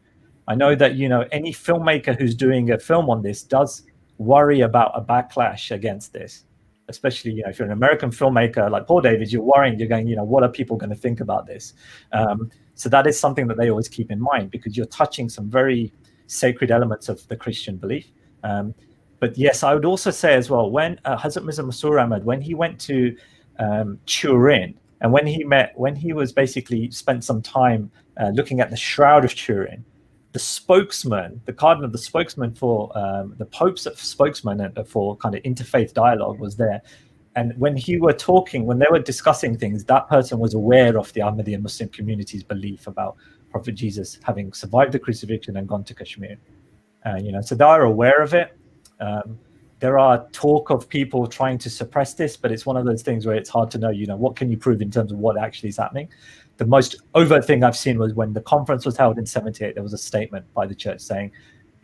I know that, any filmmaker who's doing a film on this does worry about a backlash against this. Especially, if you're an American filmmaker like Paul Davies, you're worrying, you're going, what are people going to think about this? So that is something that they always keep in mind because you're touching some very sacred elements of the Christian belief. But yes, I would also say as well, when Hazrat Mirza Masroor Ahmad, when he went to Turin, and when he was basically spent some time looking at the Shroud of Turin, the spokesman, the cardinal, the spokesman for the Pope's spokesman for kind of interfaith dialogue was there. And when they were discussing things, that person was aware of the Ahmadiyya Muslim community's belief about Prophet Jesus having survived the crucifixion and gone to Kashmir. So they are aware of it. There are talk of people trying to suppress this, but it's one of those things where it's hard to know, what can you prove in terms of what actually is happening. The most overt thing I've seen was when the conference was held in 78, there was a statement by the church saying,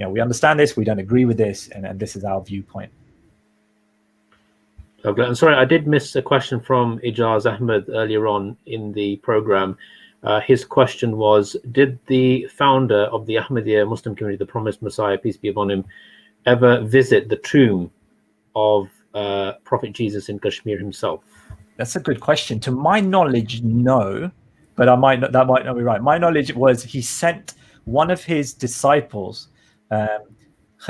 we understand this, we don't agree with this, and this is our viewpoint. Okay. I'm sorry, I did miss a question from Ijaz Ahmed earlier on in the program. His question was, did the founder of the Ahmadiyya Muslim community, the Promised Messiah, peace be upon him, ever visit the tomb of Prophet Jesus in Kashmir himself? That's a good question. To my knowledge, no. But that might not be right. My knowledge was he sent one of his disciples,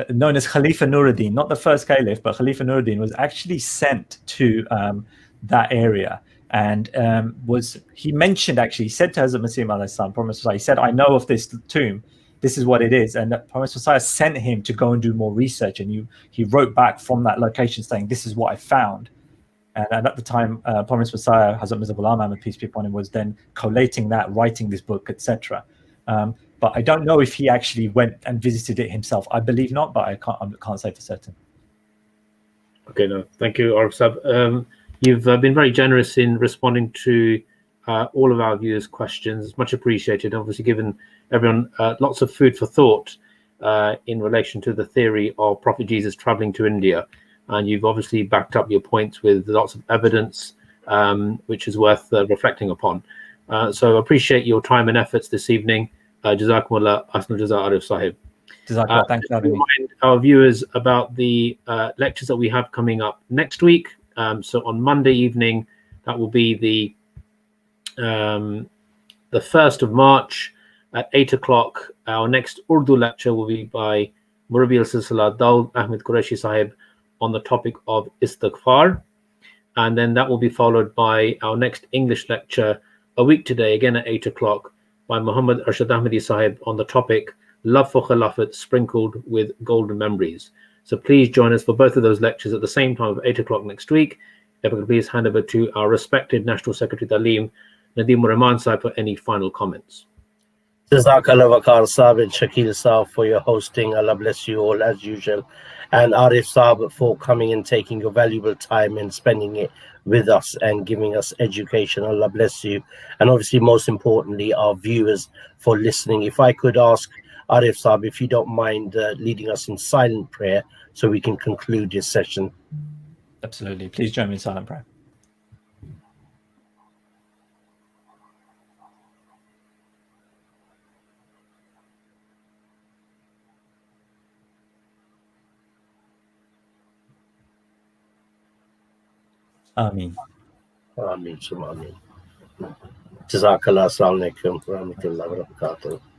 known as Khalifa Nuruddin, not the first caliph, but Khalifa Nuruddin was actually sent to that area. And he said to Hazrat Masih alayhi salam, Promised Messiah, he said, I know of this tomb, this is what it is. And Promised Messiah sent him to go and do more research. And he wrote back from that location saying, this is what I found. And at the time, Promised Messiah, Hazrat Mirza Ghulam Ahmad, peace be upon him, was then collating that, writing this book, etc. But I don't know if he actually went and visited it himself. I believe not, but I can't say for certain. Okay, no, thank you, Arif Sab. You've been very generous in responding to all of our viewers' questions. It's much appreciated. Obviously, given everyone lots of food for thought in relation to the theory of Prophet Jesus traveling to India. And you've obviously backed up your points with lots of evidence, which is worth reflecting upon. So appreciate your time and efforts this evening. Jazakumullah, Asnul Jaza Arif Sahib. Jazakumullah, thanks for having me. Remind our viewers about the lectures that we have coming up next week. So on Monday evening, that will be the 1st of March at 8 o'clock. Our next Urdu lecture will be by Murabi al-Silsila Daud Ahmed Qureshi Sahib on the topic of istighfar. and then that will be followed by our next English lecture a week today, again at 8 o'clock, by Muhammad Arshad Ahmadi Sahib on the topic Love for Khilafat Sprinkled with Golden Memories. So please join us for both of those lectures at the same time of 8 o'clock next week. If I could please hand over to our respected National Secretary Talim, Nadeem Rahman Sahib, for any final comments. Jazakallah Wakar Saab and Shakil Saab for your hosting. Allah bless you all as usual. And Arif Saab for coming and taking your valuable time and spending it with us and giving us education. Allah bless you. And obviously, most importantly, our viewers for listening. If I could ask Arif Saab, if you don't mind leading us in silent prayer so we can conclude this session. Absolutely. Please join me in silent prayer. Ameen. Ameen. Jazakallah. Assalamu alaikum wa rahmatullahi wa barakatuh.